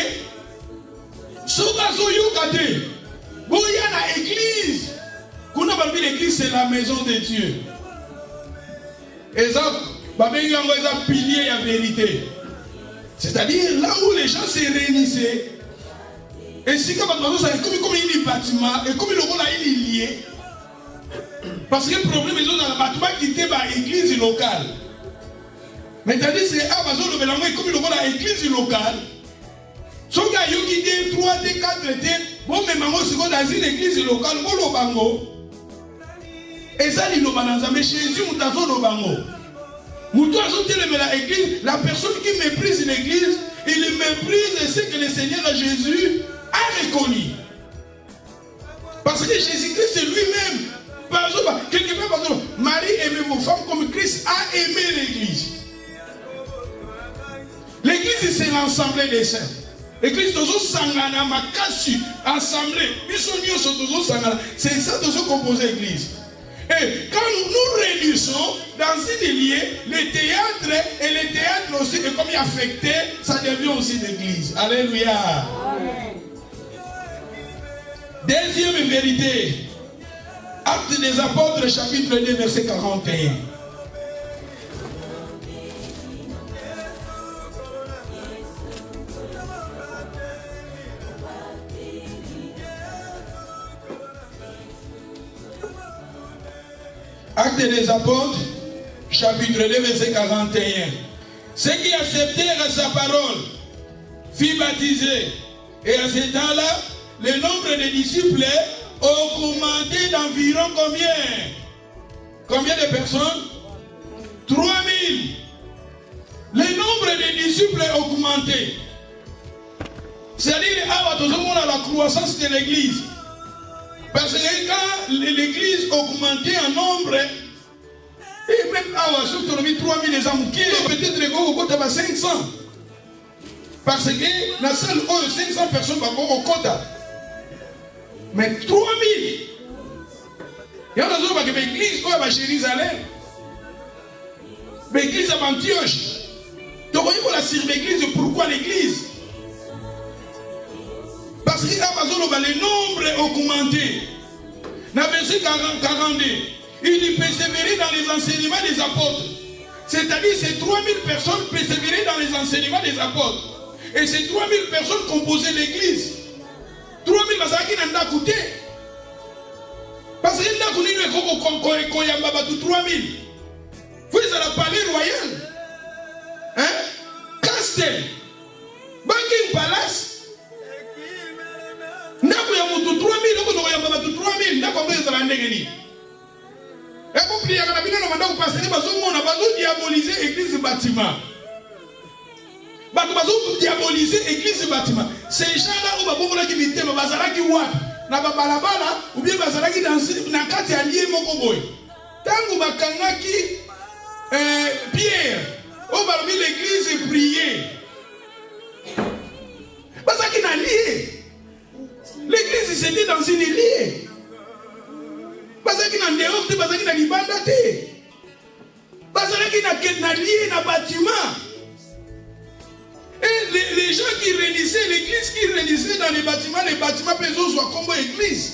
ce que vous avez dit, vous avez l'église. Quand on a dit l'église, c'est la maison de Dieu. Et ça, vous avez un pilier à vérité. C'est-à-dire là où les gens se réunissaient. Et si comme il y a un bâtiment, et comme il est lié, parce que le problème est dans le bâtiment qui était l'église locale. Mais c'est-à-dire c'est comme il y a l'église locale, si il y a eu 3, 4, bon, mais maman, c'est dans une église locale, bon, le bango. Et ça, il y a mais Jésus, il y a le bango. La personne qui méprise l'église, il méprise ce que le Seigneur Jésus a reconnu. Parce que Jésus-Christ lui-même, par exemple, quelque part, par exemple, Marie aimait vos femmes comme Christ a aimé l'église. L'église, c'est l'ensemble des saints. L'église, c'est ça que nous composons l'église. Et quand nous réunissons dans une lieu, le théâtre et le théâtre aussi, et comme il est affecté, ça devient aussi l'église. Alléluia. Amen. Deuxième vérité. Actes des Apôtres, chapitre 2, verset 41. Actes des Apôtres, chapitre 2, verset 41. Ceux qui acceptèrent sa parole furent baptisés. Et à ce temps-là, le nombre de disciples a augmenté d'environ combien? Combien de personnes? 3000. Le nombre de disciples a augmenté. C'est-à-dire, à la croissance de l'église. Parce que quand l'église augmentait en nombre, et même à surtout 3000 les hommes, peut-être que 500. Parce que la salle, 500 personnes au quota. Mais 3000. Il y a une église à Jérusalem. L'église à Antioche. Donc, il faut la sur l'église. Pourquoi l'église? Parce que le nombre a augmenté. Dans le verset 42, il persévérait dans les enseignements des apôtres. C'est-à-dire ces 3000 personnes persévéraient dans les enseignements des apôtres. Et ces 3000 personnes composaient l'église. 3000 personnes qui n'ont pas coûté. Parce que nous avons 3000. Vous êtes à la palais royal. Hein? Castel. Banking Palace. Ndako ya mutu 3000 ndako ya baba 3000 ndako mbele za ndegeni. Eko priya kana bino manda ku passer bazomona bazo diaboliser église bâtiment. Bazo diaboliser église bâtiment. Ces gens-là où babomola ki bitema bazalaki wapi na babalabala ou bien bazalaki dans na kati ya lié moko boy. Tangu bakangaki Pierre au parmi l'église prier. Bazaki na lié. L'église c'était dans une liée. Parce qu'il y a un dehors, parce qu'il y a une libanda. Parce qu'il y a un lié dans le bâtiment. Et les gens qui réunissaient, l'église qui réunissait dans les bâtiments peuvent soit comme l'église.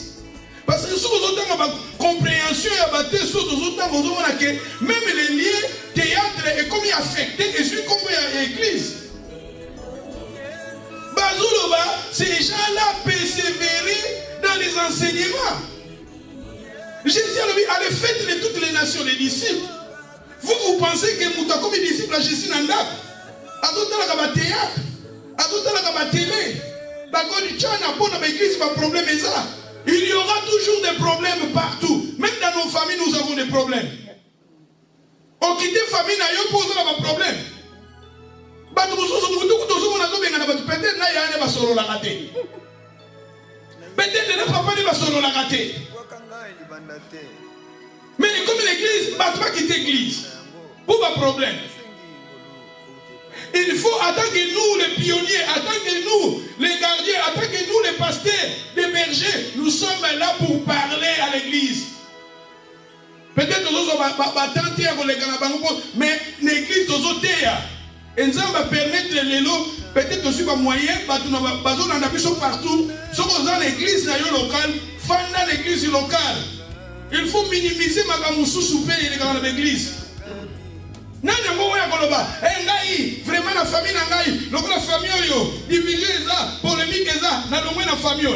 Parce que si vous avez une compréhension, même les lieux, théâtre est comme affecté et suis comme l'église. Ces gens-là persévéraient dans les enseignements. Jésus a dit, allez faites de toutes les nations les disciples. Vous pensez que Mouta comme disciple à Jésus Nanda, à tout le théâtre, Il y aura toujours des problèmes partout. Même dans nos familles, nous avons des problèmes. On quitte la famille, on pose un problème. Peut-être le papa ne va solo la rater. Mais comme l'église, pas quitter l'église. Pour un problème. Il faut, en tant que nous, les pionniers, en tant que nous, les gardiens, en tant que nous, les pasteurs, les bergers, nous sommes là pour parler à l'église. Peut-être que nous avons mais l'église, nous avons et nous allons permettre les lots, peut-être aussi pas moyen, nous avons partout. Si vous avez l'église locale, dans l'église locale, il faut minimiser ma gamoussou soupé et l'église. Non, vraiment la famille la famille division polémique la famille.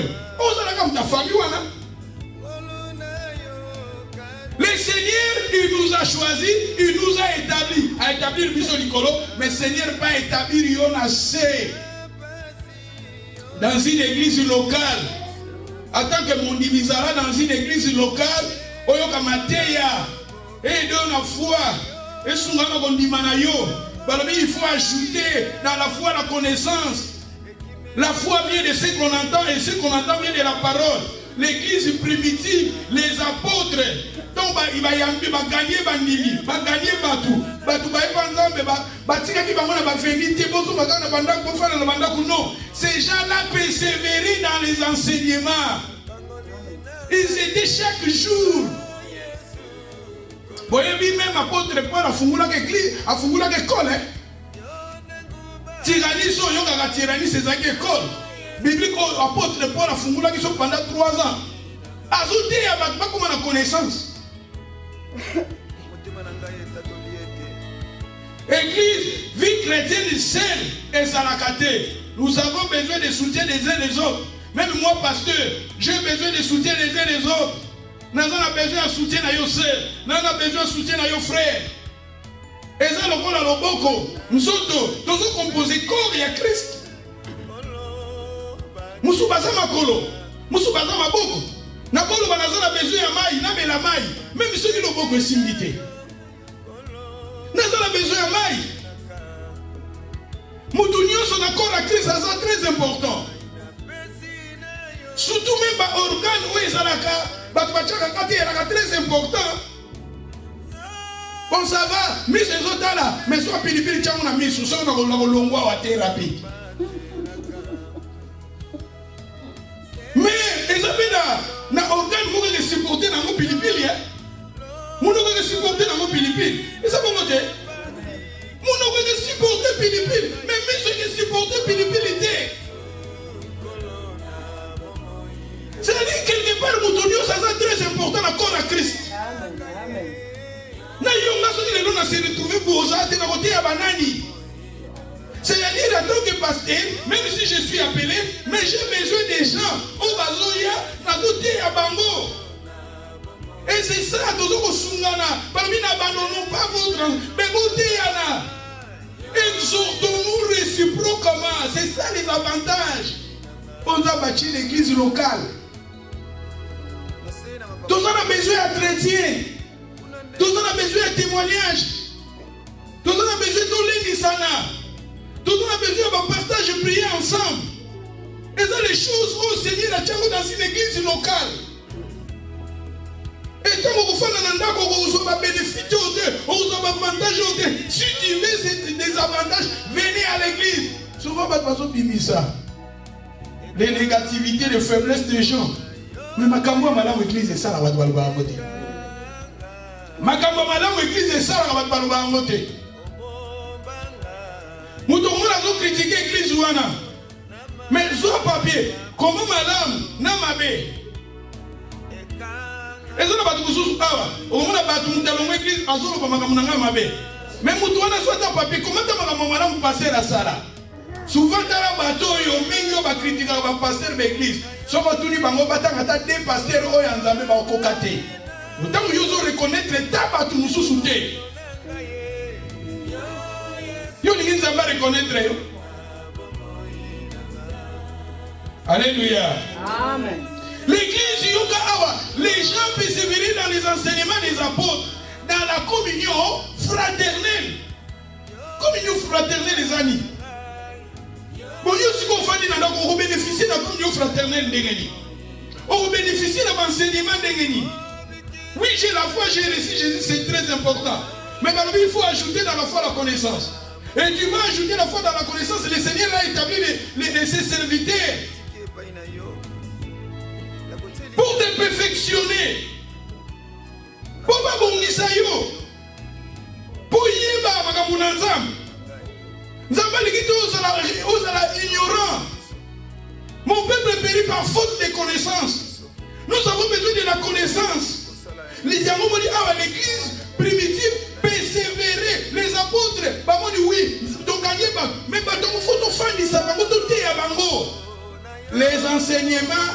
Le Seigneur, il nous a choisi, il nous a établi le mission Nicolo, mais le Seigneur n'a pas établi dans une église locale. En tant que mon divisara dans une église locale, et de la foi. Et il faut ajouter dans la foi la connaissance. La foi vient de ce qu'on entend et ce qu'on entend vient de la parole. L'église primitive, les apôtres, donc il va gagner bandili, va gagner batou, non. Ces gens-là persévéraient dans les enseignements. Ils étaient chaque jour. Vous voyez, même apôtre Paul a fungula l'école. Tyrannie, c'est ça qui est école. Biblique, apôtre Paul a fungula qui sont pendant 3 ans. Ajouté, il n'y a pas comme la connaissance. Église, vie chrétienne seule et salacatée. Nous avons besoin de soutien des uns des autres. Même moi, pasteur, j'ai besoin de soutien des uns des autres. Nous avons besoin de soutien à nos sœurs. Nous avons besoin de soutien à nos frères. Et ça, le corps à l'oboko. Nous avons composé corps et à Christ. Nous sommes pas à Makolo. Nous sommes pas à Maboko. Nous avons besoin de maï. Nous avons maï. Même ceux qui l'ont beaucoup similité. Nous avons besoin de maï. Nous sommes d'accord à Christ. Ça, c'est très important. Surtout même par organe où ils ont la très important. Bon, ça va, mais ces autres là, mais soit pilipili tchamou na misu, soit on a longwa wa thérapie. Mais ils ont na organe pour les supporter dans nos pilipili. Nous devons les supporter dans nos pilipili. Et ça va monter. Nous devons les supporter pilipili. Mais ceux qui supportent pilipili. C'est-à-dire quelque part, ça c'est très important, la corps à Christ. C'est-à-dire, en tant que pasteur, même si je suis appelé, mais j'ai besoin des gens au Bazoya, Nazoté à Bango. Et c'est ça, parmi n'abandonnons pas votre mais Botéana. Exhortons-nous réciproquement. C'est ça les avantages. On a bâti l'église locale. Tous on a besoin d'entretien. Tous on a besoin de témoignage. Tous on a besoin de l'Indisana. Tous on a besoin de partage et prier ensemble. Et ça, les choses où le Seigneur a tiré dans une église locale. Et tant que vous faites un endroit où vous avez bénéficié vous avez avantage. Si tu veux des avantages, venez à l'église. Souvent, pas de façon bimisa. Les négativités, les faiblesses des gens. Mais ma campagne, madame, l'église est ça, la va le côté. Ma campagne, madame, l'église est ça, la va le côté. Nous devons critiquer l'église ouana. Mais sur papier, comment madame, n'a ma bé. Et ça n'a pas de sous awa. Au moment où on a l'église, à zone pour ma bé. Mais nous devons soit un papier, comment tu madame passer la salle? Souvent, dans la bateau, il y a critiquer le pasteur de l'église. Si on tourne bango batanga ta deux pasteurs oyo nzambe ba kokate. Autant que vous reconnaître les tabac tout nous sous-souté. Yo ni nzambe reconnaître yo. Alléluia. Amen. L'église Yoka Awa, les gens persévérer dans les enseignements des apôtres, dans la communion fraternelle. Communion fraternelle, les amis. Bon, si on bénéficie de la communion fraternelle, on bénéficie de l'enseignement. Oui, j'ai la foi, j'ai reçu Jésus, c'est très important. Mais il faut ajouter dans la foi la connaissance. Et tu vas ajouter la foi dans la connaissance. Le Seigneur a établi ses serviteurs pour te perfectionner. Pour pas bon nisayo. Pour yeba magamunazam. Nzamba likito osala ignorant. Mon peuple périt par faute de connaissance. Nous avons besoin de la connaissance. Les diamants m'ont dit, ah, l'église primitive persévérer. Les apôtres, bah, m'ont dit oui. Donc, mais bah, donc, faut faire du sabbat, les enseignements,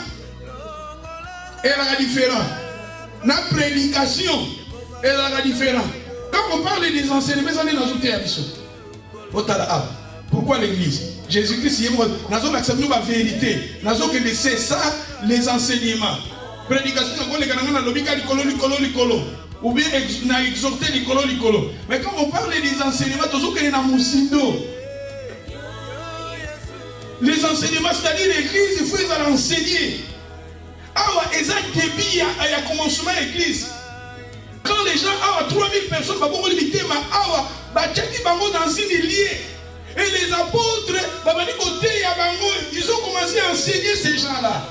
elle est différente. La prédication, elle est différente. Quand on parle des enseignements, on est dans une télévision. Pourquoi l'église? Jésus-Christ, nous avons accepté la vérité. Nous avons que c'est ça, les enseignements. Prédication, ou bien exhorter l'icolo. Mais quand on parle des enseignements, les enseignements, c'est-à-dire l'église, il faut les enseigner. Alors, ils ont débit à commencement de l'église. Quand les gens ont 3000 personnes, ils vont limiter, dans une liée. Et les apôtres, ils ont commencé à enseigner ces gens-là.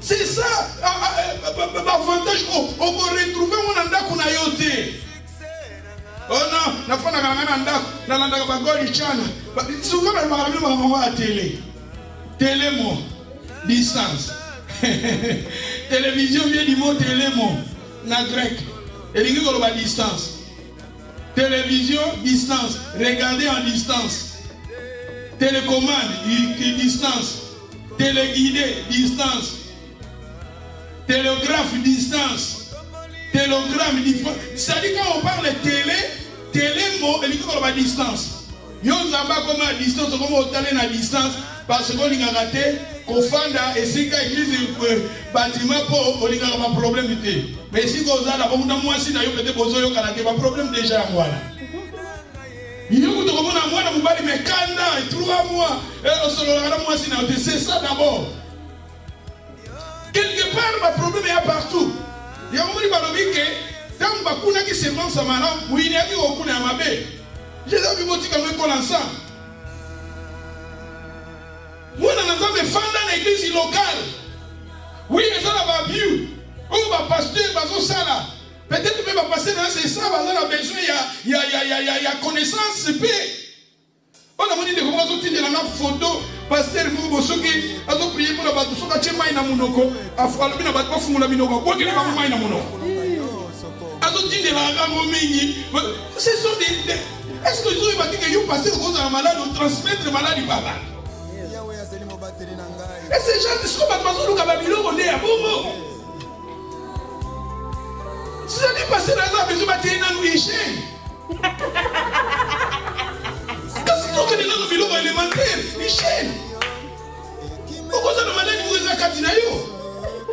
C'est ça, l'avantage qu'on peut retrouver mon anda qu'on a yoté. Oh non, la fois souvent on a télé. Télé mot, distance. Télévision vient du mot télémo, na grec. Et il dit qu'on distance. Télévision, distance. Regarder en distance. Télécommande, distance. Téléguidé, distance. Télégraphe, distance. Télégramme, distance. C'est-à-dire quand on parle de télémo, il dit qu'on a distance. Yo zamba comme à distance, comme on est à distance, parce qu'on a raté, qu'on fait et si quand l'église bâtiment pour on a un problème. Mais si on a la bombe dans moi, si d'ailleurs peut-être qu'on a un problème déjà à moi. Il y a beaucoup de monde à moi, on va dire mais quand 3 mois, on se le moi si c'est ça d'abord. Quelque part, le problème est partout. Il y a un moment où il y a tant de gens qui se lancent à Manan, où il y a des gens qui sont mabe. J'ai vu que tu as vu ensemble. Moi, dans l'église locale, oui, il y a des abus. Où va pasteur, va peut-être que va passer dans ces salles, on a besoin, il y a connaissance, on a dit que vous avez une photo, pasteur Moubosoki, a prié pour la bateau, so que maïna munoko, a fallu la bateau fumula minoko, quoi qu'il y ait pas maïna munoko. A dit de la gamomini, ce sont des. Est-ce que vous avez dit que vous passez aux gens malades ou transmettre maladie par là? Et ces gens qui sont pas dans le Kababilo, on est à Bobo. Si vous avez passé dans la maison, vous avez dans une chaîne. Quand vous avez dans le bureau élémentaire, une chaîne. Pourquoi vous avez maladie pour les académiens?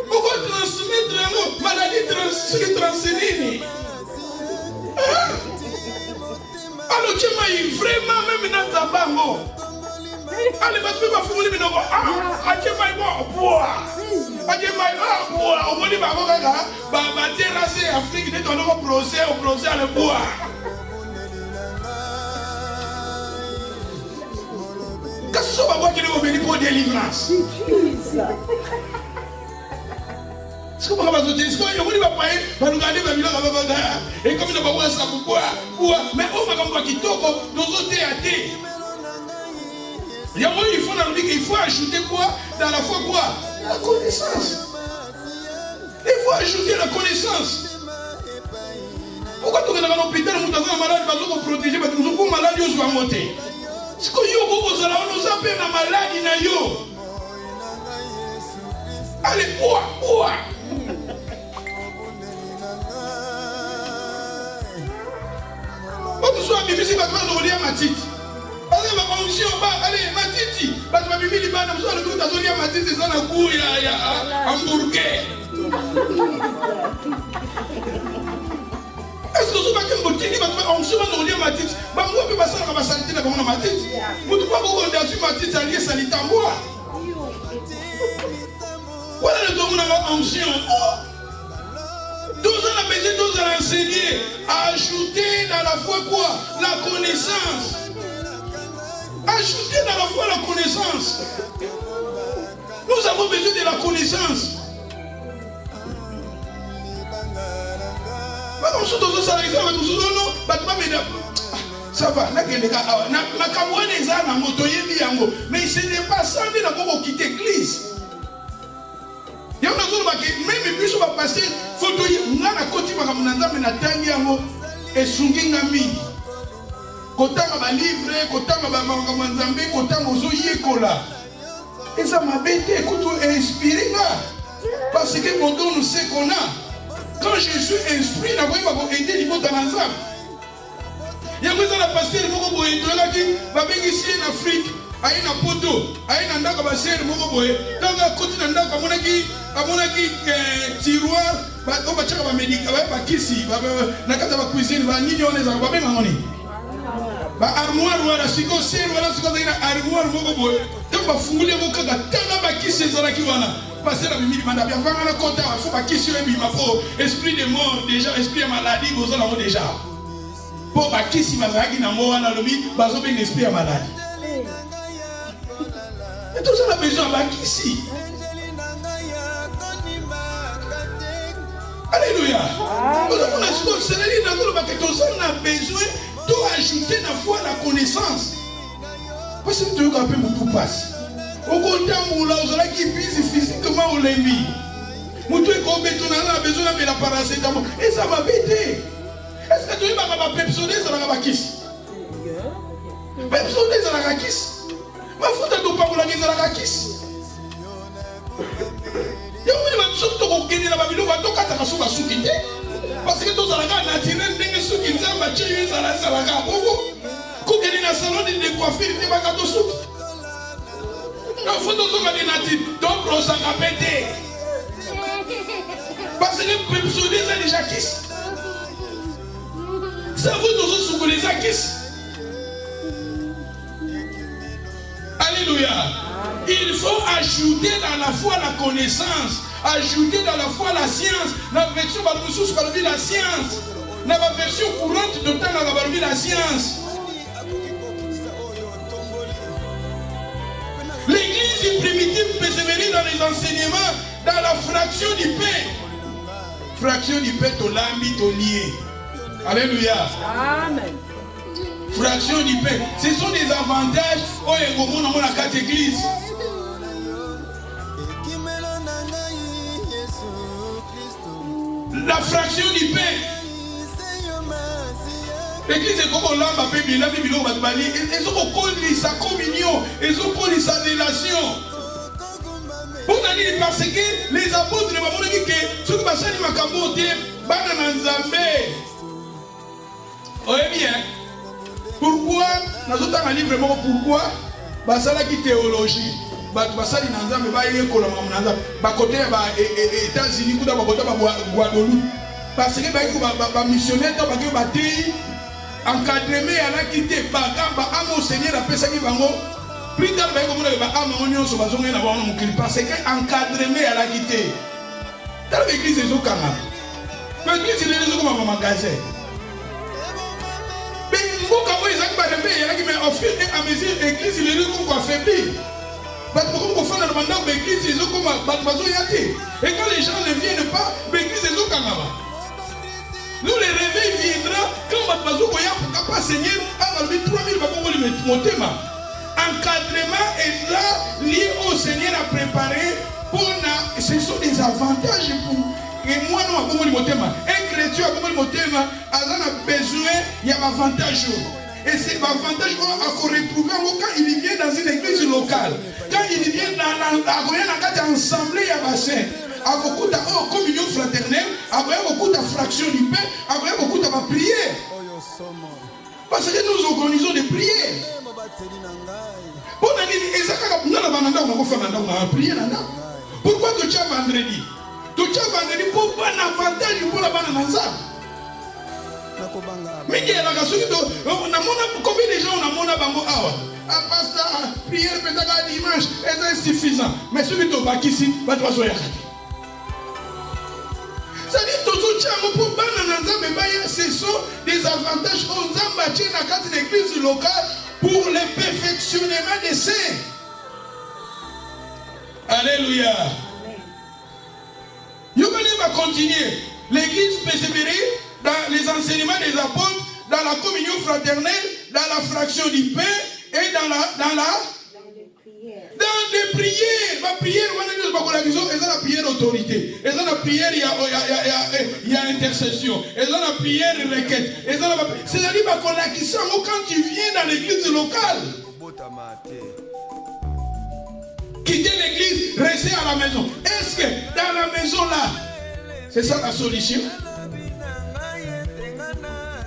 Pourquoi transmettre la maladie transcendée? Alors tu m'as vraiment même dans ta bango. Allez, vas-tu me faire une minute? Ah, tu m'as dit bois. Ah, tu m'as dit bois. Au moins il va regarder. Bah, terrasser Afrique de ton nouveau procès au procès à le bois. Qu'est-ce que ça va voir qu'il est venu pour délivrance? Est-ce que vous avez dit que vous va regarder et comme il n'a pas voir ça pour boire, mais on va comme qui toque dans autres théâtres. Il faut ajouter quoi dans la foi quoi? La connaissance. Il faut ajouter la connaissance. Pourquoi tu es dans l'hôpital, tu es malade, tu vas protéger, tu es malade, tu vas monter. C'est que vous avez une maladie. Allez, ouah. Quand tu sois bébé, c'est pas toi de relire ma petite. onction, allez, matiti. Parce que Bibi Libana, vous avez le coup matiti, c'est un coup, il y a hamburger. Est-ce que vous avez un boutique qui va faire onction dans le matiti? Bah, moi, je ne peux pas faire ma santé dans mon matiti. Vous ne pouvez pas vous conduire sur matiti, ça lié sanitaire moi. Voilà le don de onction. 12 ans à baiser, 12 ans à enseigner, à ajouter dans la foi quoi? La connaissance. Ajouter dans la foi la connaissance. Nous avons besoin de la connaissance. Ça va, mais ce n'est pas ça qu'on quitte l'église. Même plus on va passer photo ngana koti makamnanda mais na tangi yango esungi ngami kotanga ba livre kotanga ba makamnzambe kotanga ozoyekola eza mabete écoute inspiré là parce que mon don nous sait qu'on a quand je suis instruit na voyez ba aider niveau tanzam yango eza la pasteur moko boye tolaki ba bengisi en Afrique ayi na poto ayi na ndako ba sere moko boye tanga koti na ndako amonaki tiroir ba chaka ba médicament ba kisi na kata ba cuisine ba nini oneza ba benga ngoni ba armoire wala siko sere wala siko na armoire moko boye tamba fungule moko kaka tanga ba kisi ezalaki wana passer la mimi manda bien vanga na kota faut ba kisi le bima po esprit de mort déjà esprit de maladie bozo na déjà po ba kisi mazaki na mo wana lobi bazo benga esprit de maladie. Et tout ça on a besoin de ici. Alléluia. On a besoin d'ajouter la foi la connaissance. Parce que tu as peu tout passe. Au contraire, on a physiquement on l'a mis. On a besoin de la paracétamol. Et ça va péter. Est-ce que tu vas pepsoner ça va kiss? Pepsoner ça va kiss. Ma faute à tout pas pour la guise à la kiss. Parce que tous les gens naturels ne sont pas naturels à la salaga. Quand on est dans le salon de coiffure, il n'y a pas de soupe. Il faut que nous soyons naturels. Donc, on s'en a pété. Parce que les personnes sont déjà kiss. Ça vous nous sommes les acquis. Alléluia. Il faut ajouter dans la foi la connaissance. Ajouter dans la foi la science. Dans la version balboussous, la science. Dans la version courante de temps, la science. L'église primitive persévérait dans les enseignements, dans la fraction du pain. Fraction du pain, tu l'as mis, tu lié. Alléluia. Amen. Fraction du pain. Ce sont des avantages au Egomon dans la carte église. La fraction du pain. L'église est comme on l'a appelé, il a mis le Batbali. Ils ont connu sa communion, ils ont connu sa délation. Pourquoi parce que les apôtres ne m'ont dit que ce que Bassani m'a camoté, Bananzambe. Oui, bien. Pourquoi nous avons un livre vraiment pourquoi Bassala qui théologie. Basali Nanzambe va y aller côté États-Unis, côté Guadeloupe. Parce que les missionnaires ont encadré à la quitter Amo Seigneur a pesé qui va plus tard parce que encadré à la quitter. Dans l'église des Okana. L'église est comme un magasin. Mais au fur et à mesure, l'église est comme affaiblie. Et quand les gens ne viennent pas, l'église est Okana. Nous, le réveil viendra quand Bazo Goya pour pas Seigneur, à 3000 encadrement est là, lié au Seigneur à préparer pour ce sont des avantages pour. Et moi, nous avons un chrétien a besoin, il y a un avantage. Et c'est l'avantage qu'on retrouve quand il vient dans une église locale. Quand il vient dans l'assemblée, il y a un bassin. À beaucoup de communion fraternelle, à beaucoup de fraction du pain, à beaucoup de prière. Parce que nous organisons des prières. Pourquoi tu as vendredi? Tu as vendredi pour un avantage pour la banane. Mais combien de gens ont mon bango awa? Ah, pasteur, prière peut-être dimanche, c'est insuffisant. Mais celui qui est ici, va te faire. C'est-à-dire que ce sont des avantages aux ambassades dans l'église locale pour le perfectionnement des saints. Alléluia. Yogané va continuer. L'église persévérer dans les enseignements des apôtres, dans la communion fraternelle, dans la fraction du pain et dans les prières. Ma prière, ils ont la prière autorité. Ils ont la prière, il y a intercession. Ils ont la prière requête. C'est-à-dire que quand tu viens dans l'église locale, quitter l'église, rester à la maison. Est-ce que dans la maison là, c'est ça la solution?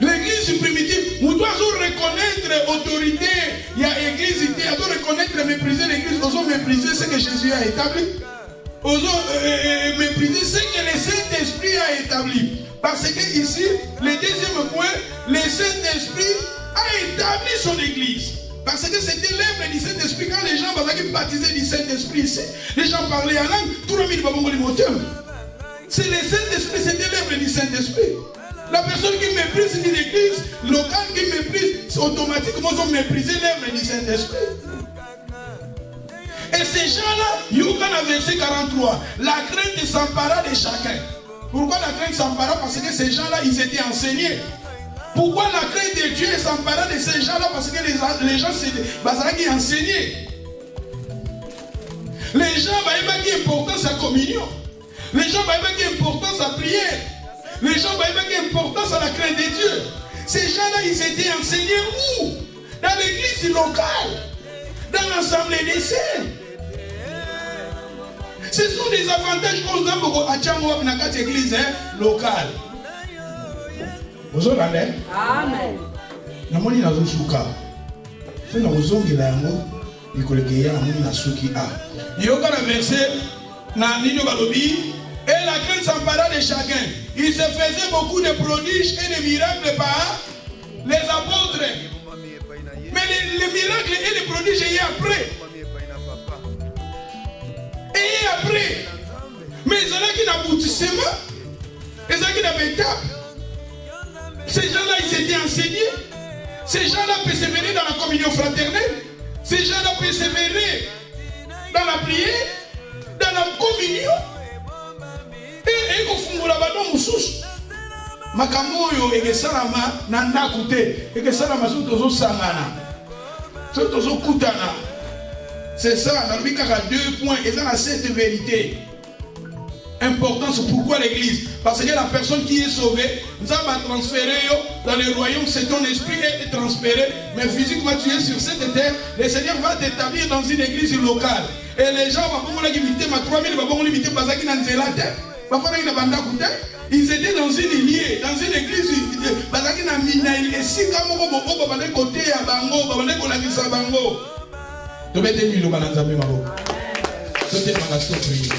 L'église primitive, nous devons reconnaître l'autorité. Il y a l'église, il y a reconnaître et mépriser l'église. Nous devons mépriser ce que Jésus a établi. Nous devons mépriser ce que le Saint-Esprit a établi. Parce que ici, le deuxième point, le Saint-Esprit a établi son église. Parce que c'était l'œuvre du Saint-Esprit. Quand les gens baptisés du Saint-Esprit ici, les gens parlaient en langue, tout le monde. C'est le Saint-Esprit, c'était l'œuvre du Saint-Esprit. La personne qui méprise une église locale, qui méprise, automatiquement ils ont méprisé l'œuvre du Saint-Esprit. Et ces gens-là, Yogan a verset 43, la crainte s'empara de chacun. Pourquoi la crainte s'empara? Parce que ces gens-là, ils étaient enseignés. Pourquoi la crainte de Dieu s'empara de ces gens-là? Parce que les gens, c'est enseignaient. Les gens, ils ont importance à la communion. Les gens, ils ont importance à la prière. Les gens, ils ont importance à la crainte de Dieu. Ces gens-là, ils étaient enseignés où? Dans l'église locale, dans l'assemblée des saints. Ce sont des avantages qu'on a à Tchango, dans l'église locale. Vous avez amen. Namoni na zusuka. C'est na uzongi la yango ikolekeya namoni na suki a. Yoka na verset na ninyo balobi et la crainte s'empara de chacun. Il se faisait beaucoup de prodiges et de miracles par les apôtres. Mais les miracles et les prodiges et après. Et après. Mais ils ont qui d'aboutissement. Ils ont qui d'étape. Ces gens-là, ils étaient enseignés. Ces gens-là persévéraient dans la communion fraternelle. Ces gens-là persévéraient dans la prière, dans la communion. Et au fond, la badon moussouche. Makamoyo et salama nanda kute et que salama sont aux sangana. Sont aux kutana. C'est ça, dans le cas à 2 points, et ça a cette vérité. Importance, pourquoi l'église? Parce que la personne qui est sauvée, nous avons transféré dans le royaume, c'est ton esprit est transféré, mais physiquement tu es sur cette terre, le Seigneur va t'établir dans une église locale. Et les gens vont limiter, ma 3000 vont limiter parce qu'ils n'ont pas la terre. Ils étaient dans une liée, dans une église, parce qu'ils n'ont pas la si comme on va côté à Bango, on va la vie à Bango. Tu vas te dire le bananzame, ma voix. Tu vas te dire